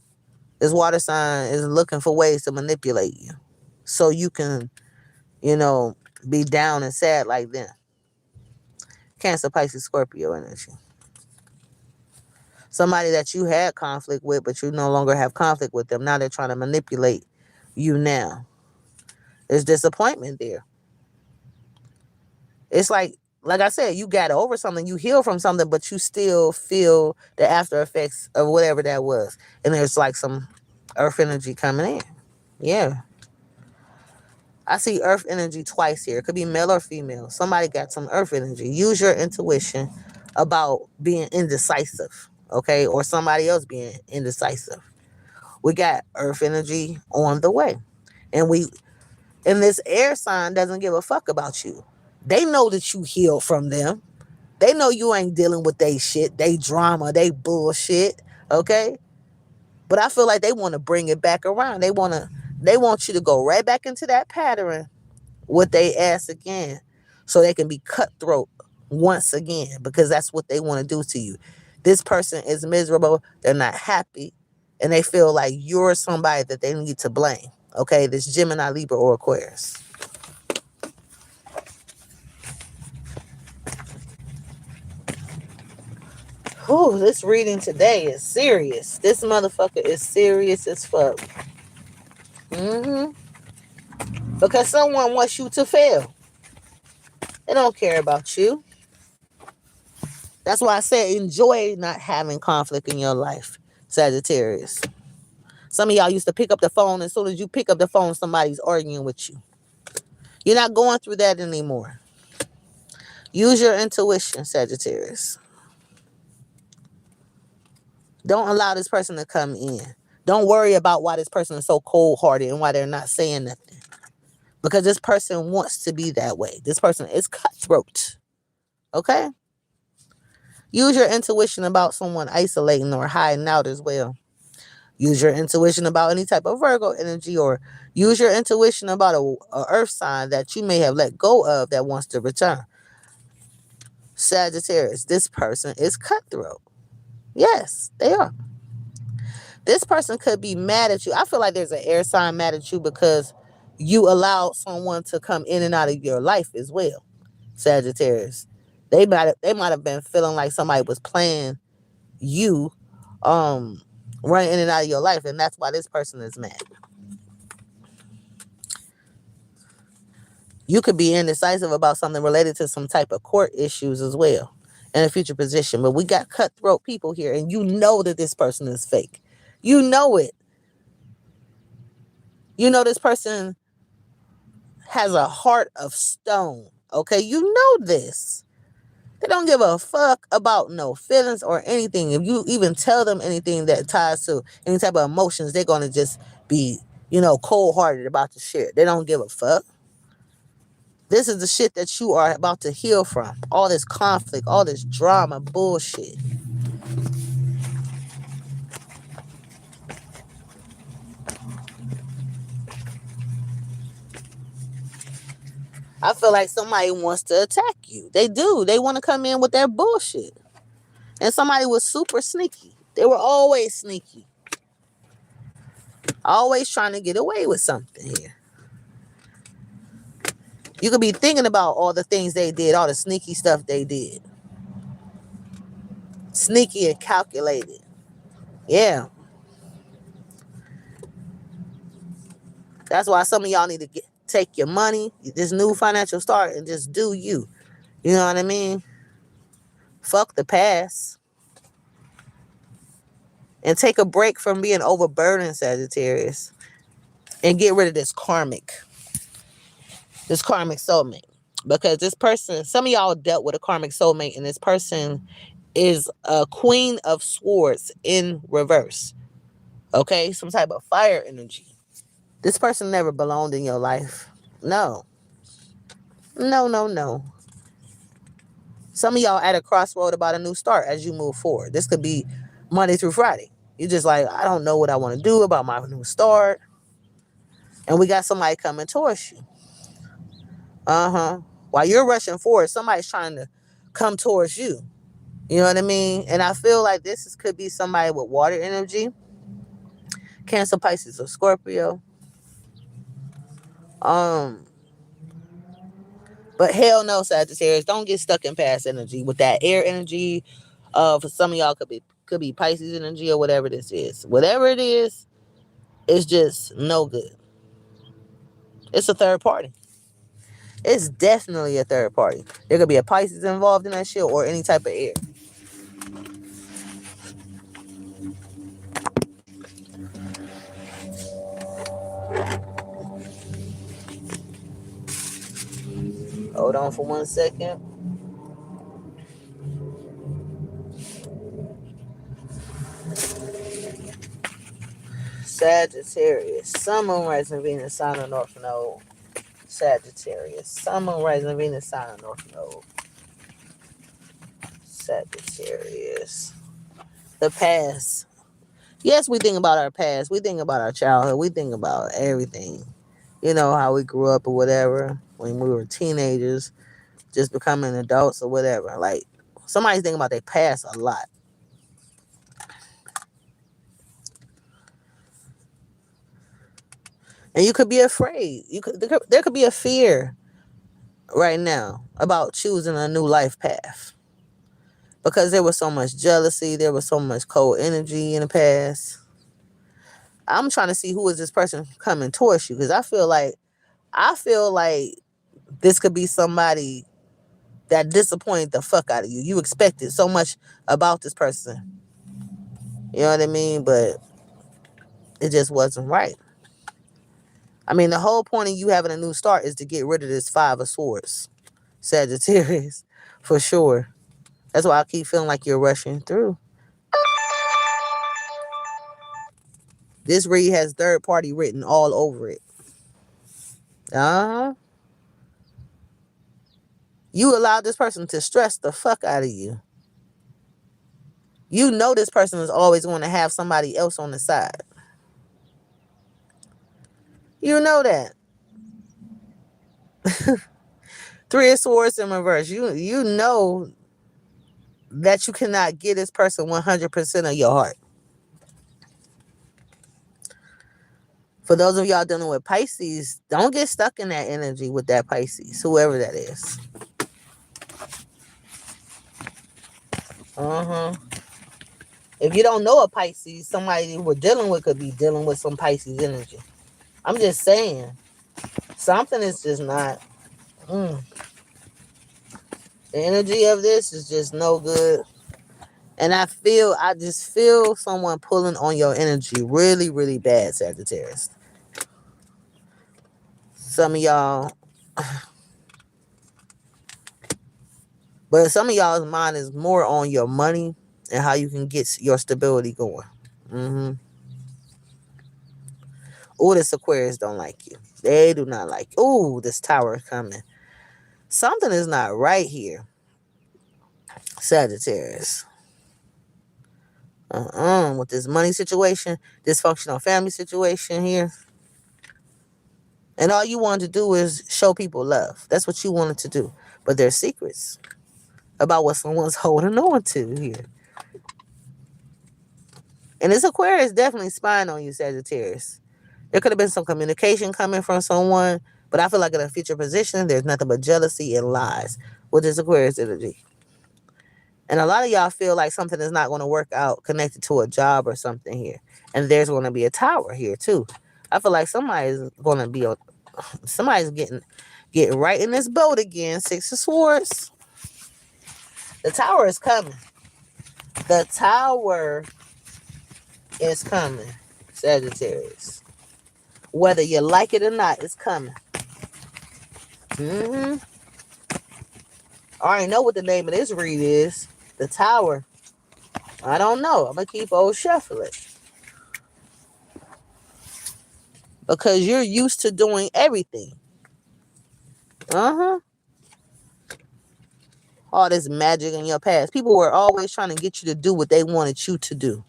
is looking for ways to manipulate you. So you can, be down and sad like them. Cancer, Pisces, Scorpio energy. Somebody that you had conflict with, but you no longer have conflict with them. Now they're trying to manipulate you now. There's disappointment there. It's like like I said, you got over something, you heal from something, but you still feel the after effects of whatever that was. And there's like some earth energy coming in. Yeah. I see earth energy twice here. It could be male or female. Somebody got some earth energy. Use your intuition about being indecisive, okay? Or somebody else being indecisive. We got earth energy on the way. And this air sign doesn't give a fuck about you. They know that you healed from them. They know you ain't dealing with they shit, they drama, they bullshit, okay? But I feel like they want to bring it back around. They want you to go right back into that pattern with they ass again, so they can be cutthroat once again, because that's what they want to do to you. This person is miserable, they're not happy, and they feel like you're somebody that they need to blame. Okay, this Gemini, Libra, or Aquarius. Whew, this reading today is serious. This motherfucker is serious as fuck. Mm-hmm. Because someone wants you to fail. They don't care about you. That's why I said enjoy not having conflict in your life, Sagittarius. Some of y'all used to pick up the phone. As soon as you pick up the phone, somebody's arguing with you. You're not going through that anymore. Use your intuition, Sagittarius. Don't allow this person to come in. Don't worry about why this person is so cold-hearted and why they're not saying nothing. Because this person wants to be that way. This person is cutthroat. Okay? Use your intuition about someone isolating or hiding out as well. Use your intuition about any type of Virgo energy, or use your intuition about a earth sign that you may have let go of that wants to return. Sagittarius, this person is cutthroat. Yes, they are. This person could be mad at you. I feel like there's an air sign mad at you because you allowed someone to come in and out of your life as well. Sagittarius. They might have been feeling like somebody was playing you, running in and out of your life, and that's why this person is mad. You could be indecisive about something related to some type of court issues as well in a future position. But we got cutthroat people here, and you know that this person is fake. You know it. You know this person has a heart of stone. Okay, you know this. They don't give a fuck about no feelings or anything. If you even tell them anything that ties to any type of emotions, they're going to just be, cold-hearted about the shit. They don't give a fuck. This is the shit that you are about to heal from. All this conflict, all this drama, bullshit. I feel like somebody wants to attack you. They do. They want to come in with their bullshit. And somebody was super sneaky. They were always sneaky. Always trying to get away with something here. You could be thinking about all the things they did, all the sneaky stuff they did. Sneaky and calculated. Yeah. That's why some of y'all need to take your money, this new financial start, and just do you. You know what I mean? Fuck the past. And take a break from being overburdened, Sagittarius. And get rid of this karmic soulmate. Because this person, some of y'all dealt with a karmic soulmate, and this person is a Queen of Swords in reverse. Okay? Some type of fire energy. This person never belonged in your life. No. No. Some of y'all at a crossroad about a new start as you move forward. This could be Monday through Friday. You're just like, I don't know what I want to do about my new start. And we got somebody coming towards you. While you're rushing forward, somebody's trying to come towards you. You know what I mean? And I feel like could be somebody with water energy. Cancer, Pisces, or Scorpio. But hell no, Sagittarius, don't get stuck in past energy with that air energy. For some of y'all could be Pisces energy or whatever this is. Whatever it is, it's just no good. It's a third party. It's definitely a third party. There could be a Pisces involved in that shit or any type of air. Hold on for 1 second. Sagittarius. Sun, Moon, Rising, Venus, Sign of North Node. Sagittarius. Sun, Moon, Rising, Venus, Sign of North Node. Sagittarius. The past. Yes, we think about our past. We think about our childhood. We think about everything. You know, how we grew up or whatever. When we were teenagers, just becoming adults or whatever. Like, somebody's thinking about their past a lot. And you could be afraid. There could be a fear right now about choosing a new life path. Because there was so much jealousy, there was so much cold energy in the past. I'm trying to see who is this person coming towards you, because I feel like this could be somebody that disappointed the fuck out of you. You expected so much about this person. You know what I mean? But it just wasn't right. I mean, the whole point of you having a new start is to get rid of this Five of Swords, Sagittarius, for sure. That's why I keep feeling like you're rushing through. This read has third party written all over it. Uh-huh. You allowed this person to stress the fuck out of you. You know this person is always going to have somebody else on the side. You know that. Three of Swords in reverse. You know that you cannot give this person 100% of your heart. For those of y'all dealing with Pisces, don't get stuck in that energy with that Pisces, whoever that is. Uh-huh. If you don't know a Pisces, somebody we're dealing with could be dealing with some Pisces energy. I'm just saying. Something is just not. The energy of this is just no good. And I just feel someone pulling on your energy really, really bad, Sagittarius. Some of y'all, but some of y'all's mind is more on your money and how you can get your stability going. Oh, this Aquarius don't like you. They do not like you. Oh, this Tower is coming. Something is not right here, Sagittarius. With this money situation, dysfunctional family situation here. And all you wanted to do is show people love. That's what you wanted to do. But there's secrets about what someone's holding on to here. And this Aquarius definitely spying on you, Sagittarius. There could have been some communication coming from someone, but I feel like in a future position, there's nothing but jealousy and lies with this Aquarius energy. And a lot of y'all feel like something is not going to work out connected to a job or something here. And there's going to be a tower here too. I feel like somebody's getting right in this boat again. Six of Swords. The tower is coming. The tower is coming, Sagittarius. Whether you like it or not, it's coming. I already know what the name of this read is. The Tower. I don't know. I'm going to keep old shuffling. Because you're used to doing everything. All this magic in your past. People were always trying to get you to do what they wanted you to do.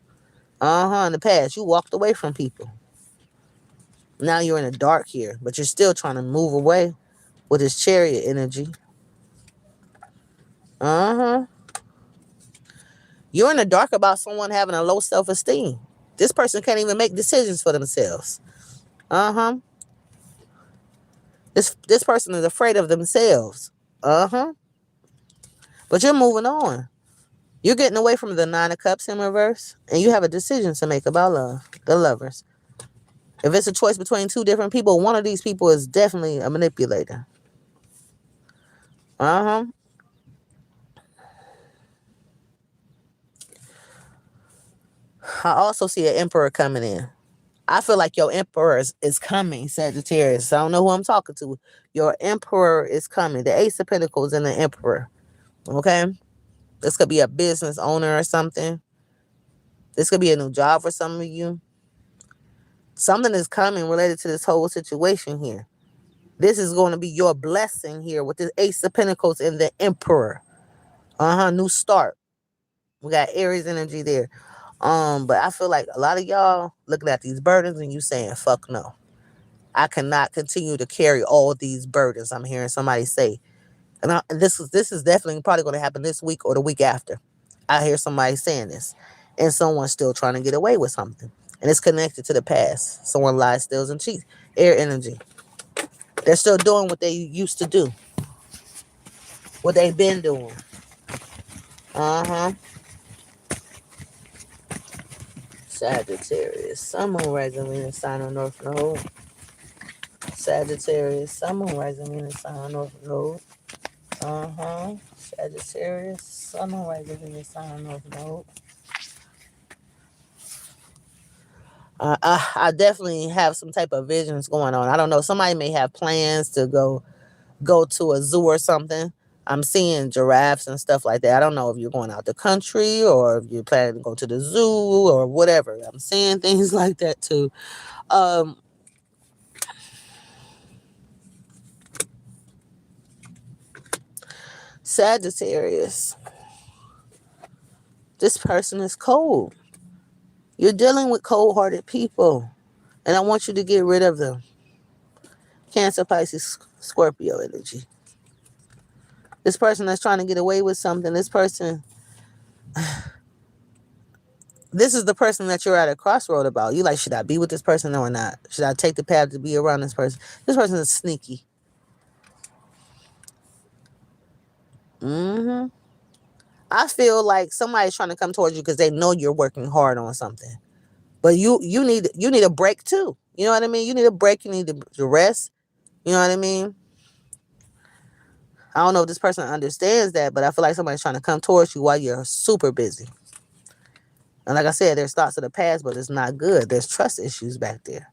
In the past, you walked away from people. Now you're in the dark here, but you're still trying to move away with this Chariot energy. You're in the dark about someone having a low self-esteem. This person can't even make decisions for themselves. This person is afraid of themselves. But you're moving on. You're getting away from the Nine of Cups in reverse, and you have a decision to make about love. The Lovers. If it's a choice between two different people, one of these people is definitely a manipulator. Uh-huh. I also see an emperor coming in. I feel like your emperor is coming, Sagittarius. I don't know who I'm talking to. Your emperor is coming. The Ace of Pentacles and the emperor. Okay? This could be a business owner or something. This could be a new job for some of you. Something is coming related to this whole situation here. This is going to be your blessing here with this Ace of Pentacles and the emperor. New start. We got Aries energy there. But I feel like a lot of y'all looking at these burdens and you saying, fuck no. I cannot continue to carry all these burdens. I'm hearing somebody say. And this is definitely probably going to happen this week or the week after. I hear somebody saying this. And someone's still trying to get away with something. And it's connected to the past. Someone lies, steals, and cheats. Air energy. They're still doing what they used to do. What they've been doing. Uh-huh. Sagittarius. Sun, Moon, Rising, Venus, sign on North Node. Sagittarius. Sun, Moon, Rising, Venus, sign on North Node. Sagittarius. Sun, Moon, Rising, Venus, sign on North Node. I definitely have some type of visions going on. I don't know. Somebody may have plans to go to a zoo or something. I'm seeing giraffes and stuff like that. I don't know if you're going out the country or if you're planning to go to the zoo or whatever. I'm seeing things like that too. Sagittarius. This person is cold. You're dealing with cold-hearted people, and I want you to get rid of them. Cancer, Pisces, Scorpio energy. This person that's trying to get away with something, this is the person that you're at a crossroad about. You like, should I be with this person or not? Should I take the path to be around this person? This person is sneaky. I feel like somebody's trying to come towards you because they know you're working hard on something. But you need a break too. You know what I mean? You need a break. You need to rest. You know what I mean? I don't know if this person understands that, but I feel like somebody's trying to come towards you while you're super busy. And like I said, there's thoughts of the past, but it's not good. There's trust issues back there.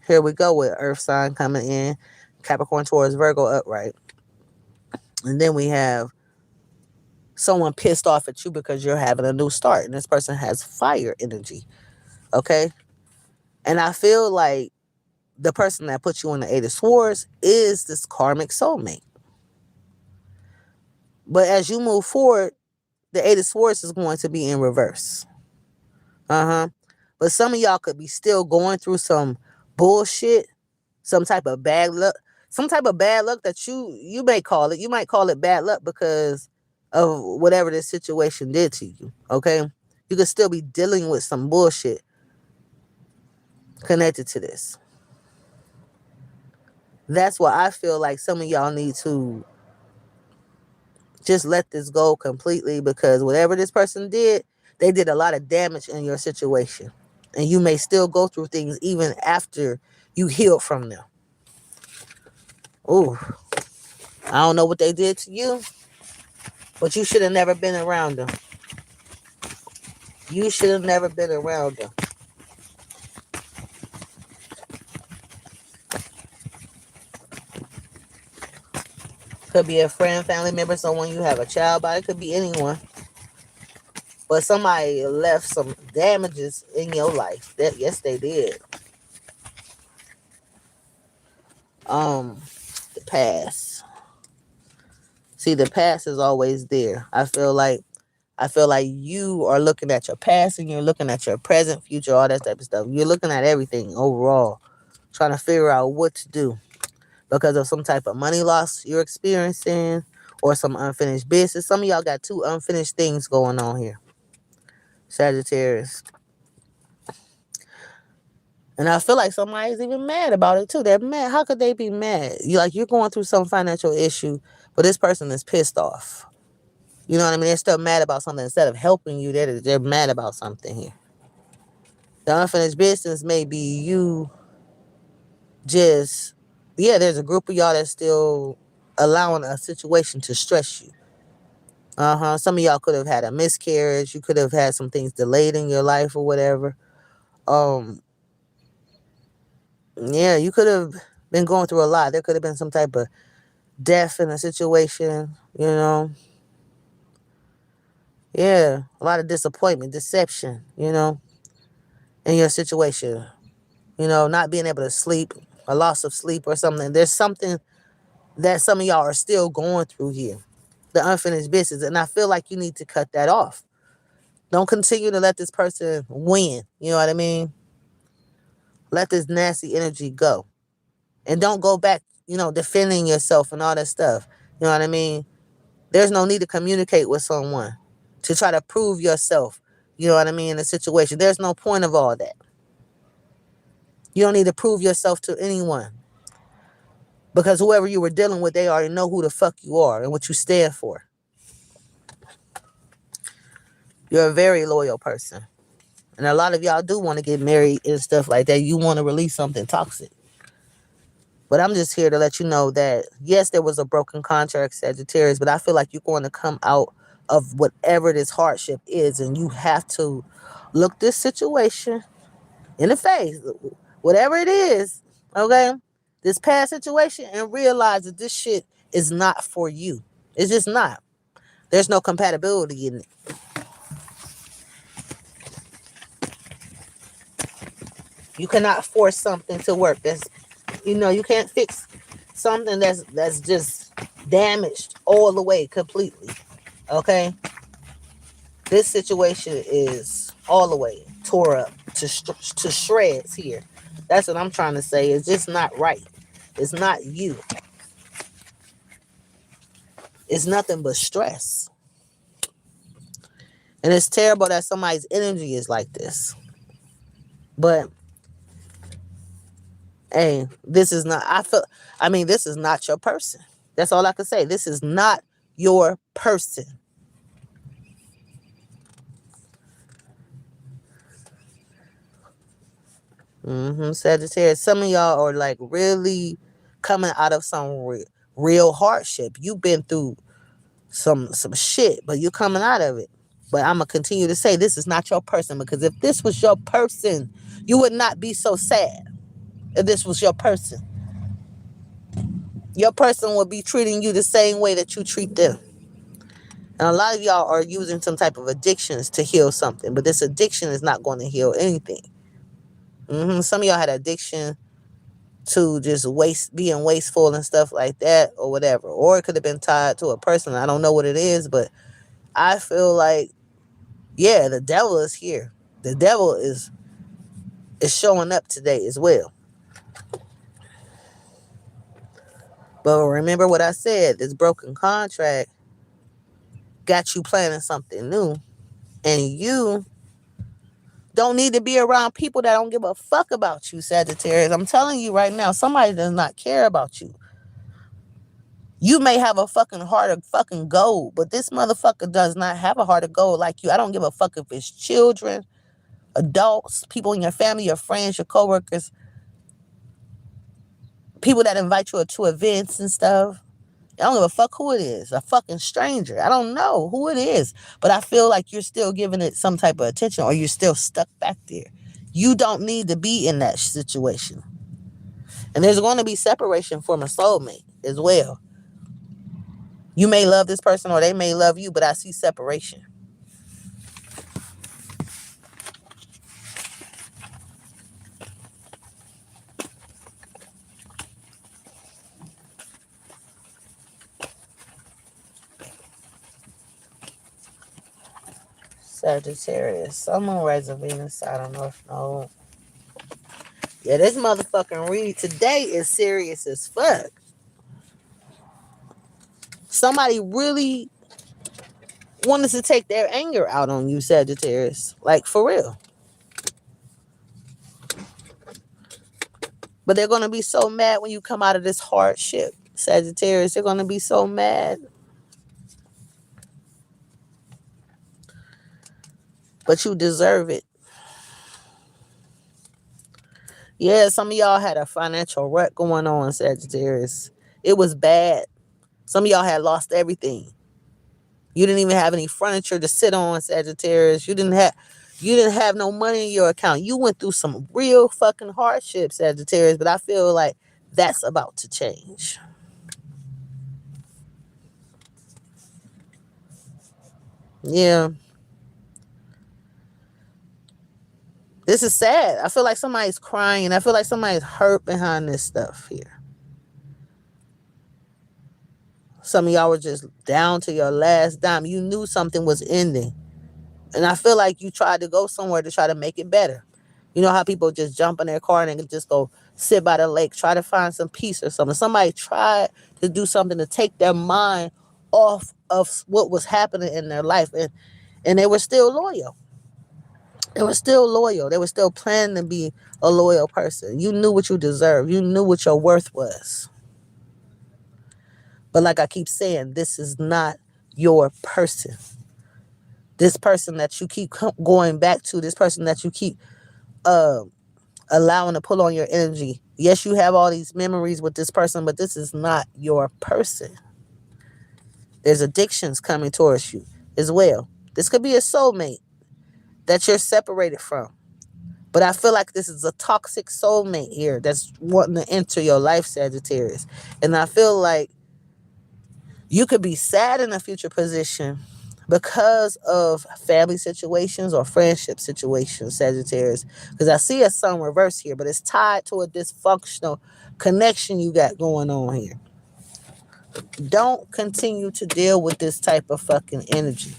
Here we go with Earth sign coming in, Capricorn, Taurus, Virgo upright. And then we have someone pissed off at you because you're having a new start. And this person has fire energy. Okay? And I feel like the person that put you in the Eight of Swords is this karmic soulmate. But as you move forward, the Eight of Swords is going to be in reverse. But some of y'all could be still going through some bullshit, some type of bad luck, that you may call it. You might call it bad luck because of whatever this situation did to you. Okay? You could still be dealing with some bullshit connected to this. That's why I feel like some of y'all need to just let this go completely, because whatever this person did, they did a lot of damage in your situation. And you may still go through things even after you heal from them. Ooh. I don't know what they did to you, but you should have never been around them. You should have never been around them. Could be a friend, family member, someone you have a child by. It could be anyone. But somebody left some damages in your life. Yes, they did. The past. See, the past is always there. I feel like you are looking at your past and you're looking at your present, future, all that type of stuff. You're looking at everything overall, trying to figure out what to do because of some type of money loss you're experiencing or some unfinished business. Some of y'all got two unfinished things going on here. Sagittarius. And I feel like somebody's even mad about it too. They're mad. How could they be mad? You're going through some financial issue, but this person is pissed off. You know what I mean? They're still mad about something. Instead of helping you, they're mad about something here. The unfinished business may be you there's a group of y'all that's still allowing a situation to stress you. Some of y'all could have had a miscarriage. You could have had some things delayed in your life or whatever. Um, yeah, you could have been going through a lot. There could have been some type of death in a situation, you know. Yeah, a lot of disappointment, deception, in your situation. Not being able to sleep, a loss of sleep or something. There's something that some of y'all are still going through here, the unfinished business. And I feel like you need to cut that off. Don't continue to let this person win. You know what I mean? Let this nasty energy go. And don't go back, defending yourself and all that stuff. You know what I mean? There's no need to communicate with someone to try to prove yourself. You know what I mean? In a situation. There's no point of all that. You don't need to prove yourself to anyone. Because whoever you were dealing with, they already know who the fuck you are and what you stand for. You're a very loyal person. And a lot of y'all do want to get married and stuff like that. You want to release something toxic. But I'm just here to let you know that, yes, there was a broken contract, Sagittarius, but I feel like you're going to come out of whatever this hardship is. And you have to look this situation in the face, whatever it is, okay? This past situation, and realize that this shit is not for you. It's just not. There's no compatibility in it. You cannot force something to work. You can't fix something that's just damaged all the way completely. Okay? This situation is all the way tore up to shreds here. That's what I'm trying to say. It's just not right. It's not you. It's nothing but stress. And it's terrible that somebody's energy is like this. But hey, this is not this is not your person. That's all I can say. This is not your person. Sagittarius. Some of y'all are like really coming out of some real hardship. You've been through some shit, but you're coming out of it. But I'm gonna continue to say this is not your person, because if this was your person, you would not be so sad. If this was your person, your person would be treating you the same way that you treat them. And a lot of y'all are using some type of addictions to heal something, but this addiction is not going to heal anything. Some of y'all had addiction to just being wasteful and stuff like that, or whatever. Or it could have been tied to a person. I don't know what it is, but I feel like, yeah, the devil is here. The devil is showing up today as well. But remember what I said, this broken contract got you planning something new. And you don't need to be around people that don't give a fuck about you, Sagittarius. I'm telling you right now, somebody does not care about you. You may have a fucking heart of fucking gold, but this motherfucker does not have a heart of gold like you. I don't give a fuck if it's children, adults, people in your family, your friends, your coworkers, people that invite you to events and stuff. I don't give a fuck who it is. A fucking stranger. I don't know who it is. But I feel like you're still giving it some type of attention, or you're still stuck back there. You don't need to be in that situation. And there's going to be separation from a soulmate as well. You may love this person or they may love you, but I see separation. Sagittarius. Sun, Moon, Rising, Venus, I don't know if no. Yeah, this motherfucking read today is serious as fuck. Somebody really wanted to take their anger out on you, Sagittarius. Like, for real. But they're going to be so mad when you come out of this hardship, Sagittarius. They're going to be so mad. But you deserve it. Yeah, some of y'all had a financial rut going on, Sagittarius. It was bad. Some of y'all had lost everything. You didn't even have any furniture to sit on, Sagittarius. You didn't have no money in your account. You went through some real fucking hardships, Sagittarius, but I feel like that's about to change. Yeah. This is sad. I feel like somebody's crying. I feel like somebody's hurt behind this stuff here. Some of y'all were just down to your last dime. You knew something was ending. And I feel like you tried to go somewhere to try to make it better. You know how people just jump in their car and they can just go sit by the lake, try to find some peace or something. Somebody tried to do something to take their mind off of what was happening in their life. And they were still loyal. They were still loyal. They were still planning to be a loyal person. You knew what you deserved. You knew what your worth was. But like I keep saying, this is not your person. This person that you keep going back to, this person that you keep uh, allowing to pull on your energy. Yes, you have all these memories with this person, but this is not your person. There's addictions coming towards you as well. This could be a soulmate that you're separated from. But I feel like this is a toxic soulmate here that's wanting to enter your life, Sagittarius. And I feel like you could be sad in a future position because of family situations or friendship situations, Sagittarius. Because I see a sun reverse here, but it's tied to a dysfunctional connection you got going on here. Don't continue to deal with this type of fucking energy.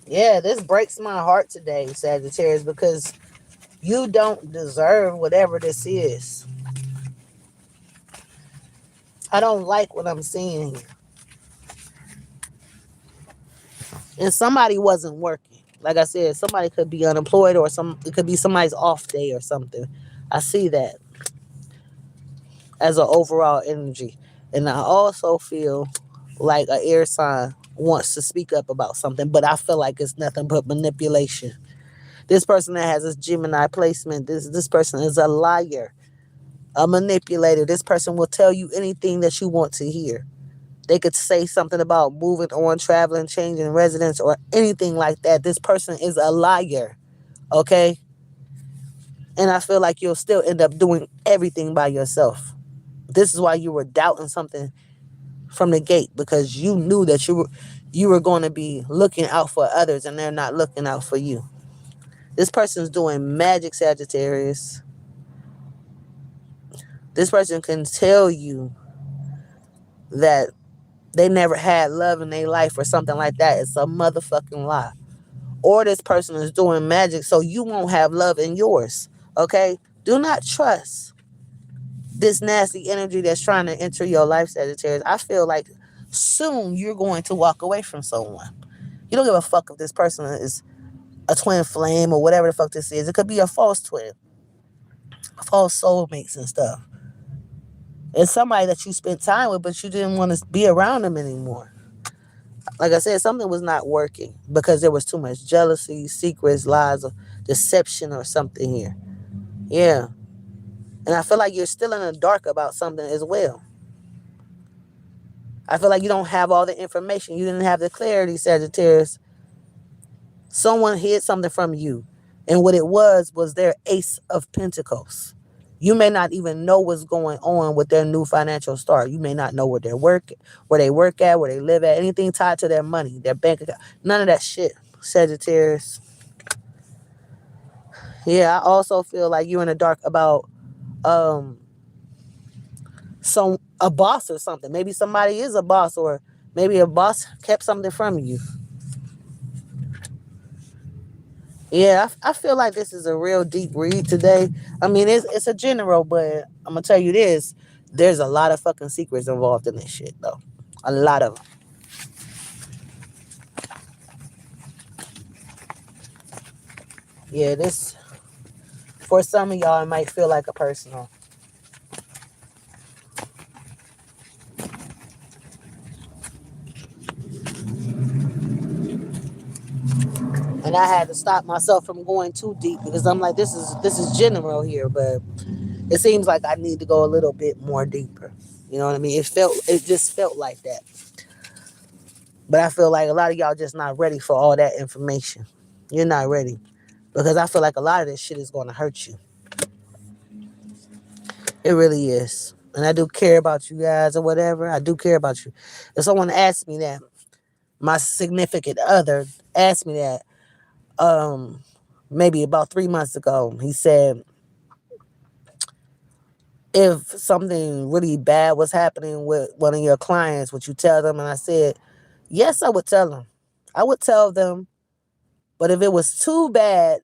Yeah, this breaks my heart today, Sagittarius, because you don't deserve whatever this is. I don't like what I'm seeing here. And somebody wasn't working. Like I said, somebody could be unemployed or it could be somebody's off day or something. I see that as an overall energy. And I also feel like an air sign wants to speak up about something, but I feel like it's nothing but manipulation. This person that has this Gemini placement, this person is a liar, a manipulator. This person will tell you anything that you want to hear. They could say something about moving on, traveling, changing residence, or anything like that. This person is a liar, okay? And I feel like you'll still end up doing everything by yourself. This is why you were doubting something from the gate, because you knew that you were going to be looking out for others and they're not looking out for you. This person's doing magic, Sagittarius. This person can tell you that they never had love in their life or something like that. It's a motherfucking lie. Or this person is doing magic so you won't have love in yours. Okay? Do not trust this nasty energy that's trying to enter your life, Sagittarius. I feel like soon you're going to walk away from someone. You don't give a fuck if this person is a twin flame or whatever the fuck this is. It could be a false twin, false soulmates and stuff. It's somebody that you spent time with, but you didn't want to be around them anymore. Like I said, something was not working because there was too much jealousy, secrets, lies, or deception or something here. Yeah. And I feel like you're still in the dark about something as well. I feel like you don't have all the information. You didn't have the clarity, Sagittarius. Someone hid something from you. And what it was their Ace of Pentacles. You may not even know what's going on with their new financial start. You may not know where they work at, where they live at, anything tied to their money, their bank account. None of that shit, Sagittarius. Yeah, I also feel like you're in the dark about a boss or something. Maybe somebody is a boss, or maybe a boss kept something from you. Yeah, I feel like this is a real deep read today. I mean, it's a general, but I'm gonna tell you this: there's a lot of fucking secrets involved in this shit, though. A lot of them. Yeah, this for some of y'all it might feel like a personal. And I had to stop myself from going too deep because I'm like, this is general here, but It seems like I need to go a little bit more deeper. You know what I mean? It just felt like that. But I feel like a lot of y'all just not ready for all that information. You're not ready. Because I feel like a lot of this shit is going to hurt you. It really is. And I do care about you guys or whatever. I do care about you. If someone asked me that, my significant other asked me that, maybe about 3 months ago. He said, if something really bad was happening with one of your clients, would you tell them? And I said, yes, I would tell them. I would tell them. But if it was too bad,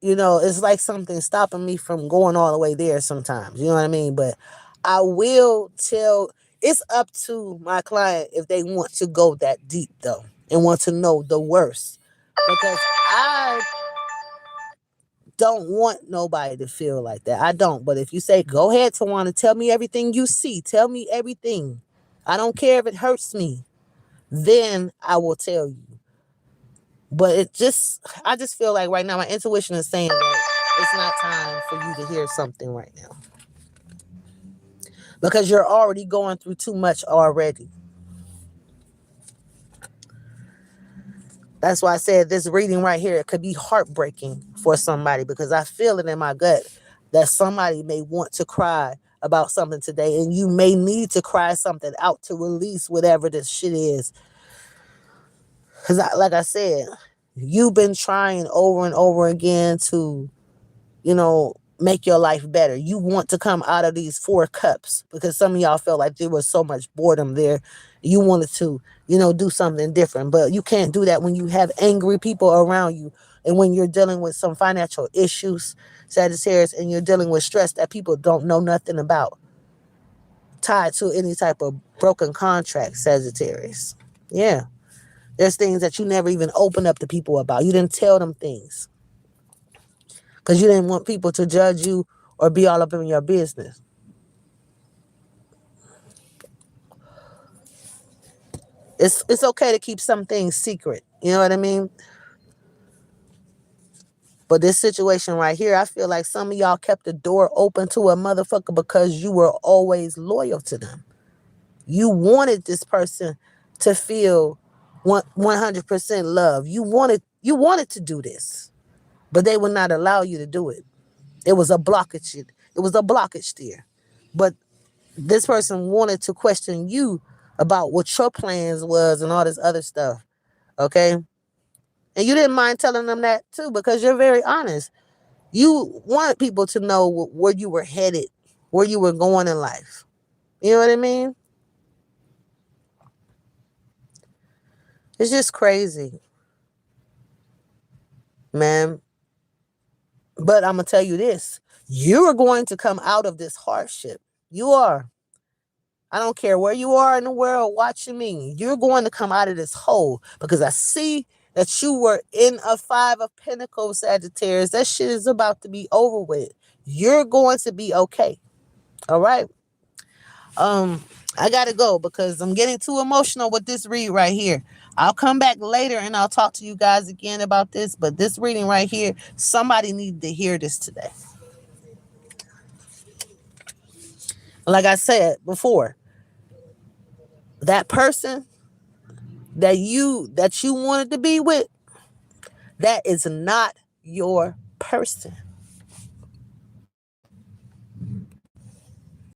it's like something stopping me from going all the way there sometimes. You know what I mean? But I will tell. It's up to my client if they want to go that deep, though, and want to know the worst. Because I don't want nobody to feel like that. I don't. But if you say, go ahead, Tawana, tell me everything you see. Tell me everything. I don't care if it hurts me. Then I will tell you. But I just feel like right now my intuition is saying that it's not time for you to hear something right now. Because you're already going through too much already. That's why I said this reading right here, it could be heartbreaking for somebody, because I feel it in my gut that somebody may want to cry about something today, and you may need to cry something out to release whatever this shit is. Because like I said, you've been trying over and over again to, make your life better. You want to come out of these 4 cups because some of y'all felt like there was so much boredom there. You wanted to, do something different, but you can't do that when you have angry people around you, and when you're dealing with some financial issues, Sagittarius, and you're dealing with stress that people don't know nothing about, tied to any type of broken contract, Sagittarius. Yeah. There's things that you never even opened up to people about. You didn't tell them things because you didn't want people to judge you or be all up in your business. It's okay to keep some things secret. You know what I mean? But this situation right here, I feel like some of y'all kept the door open to a motherfucker because you were always loyal to them. You wanted this person to feel 100% love. You wanted to do this, but they would not allow you to do it. It was a blockage. It was a blockage there. But this person wanted to question you about what your plans was and all this other stuff. Okay? And you didn't mind telling them that too, because you're very honest. You wanted people to know where you were headed, where you were going in life. You know what I mean? It's just crazy, man. But I'm going to tell you this. You are going to come out of this hardship. You are. I don't care where you are in the world watching me. You're going to come out of this hole, because I see that you were in a 5 of Pentacles, Sagittarius. That shit is about to be over with. You're going to be okay. All right. I gotta go because I'm getting too emotional with this read right here. I'll come back later and I'll talk to you guys again about this. But this reading right here, somebody needed to hear this today. Like I said before, that person that you wanted to be with, that is not your person.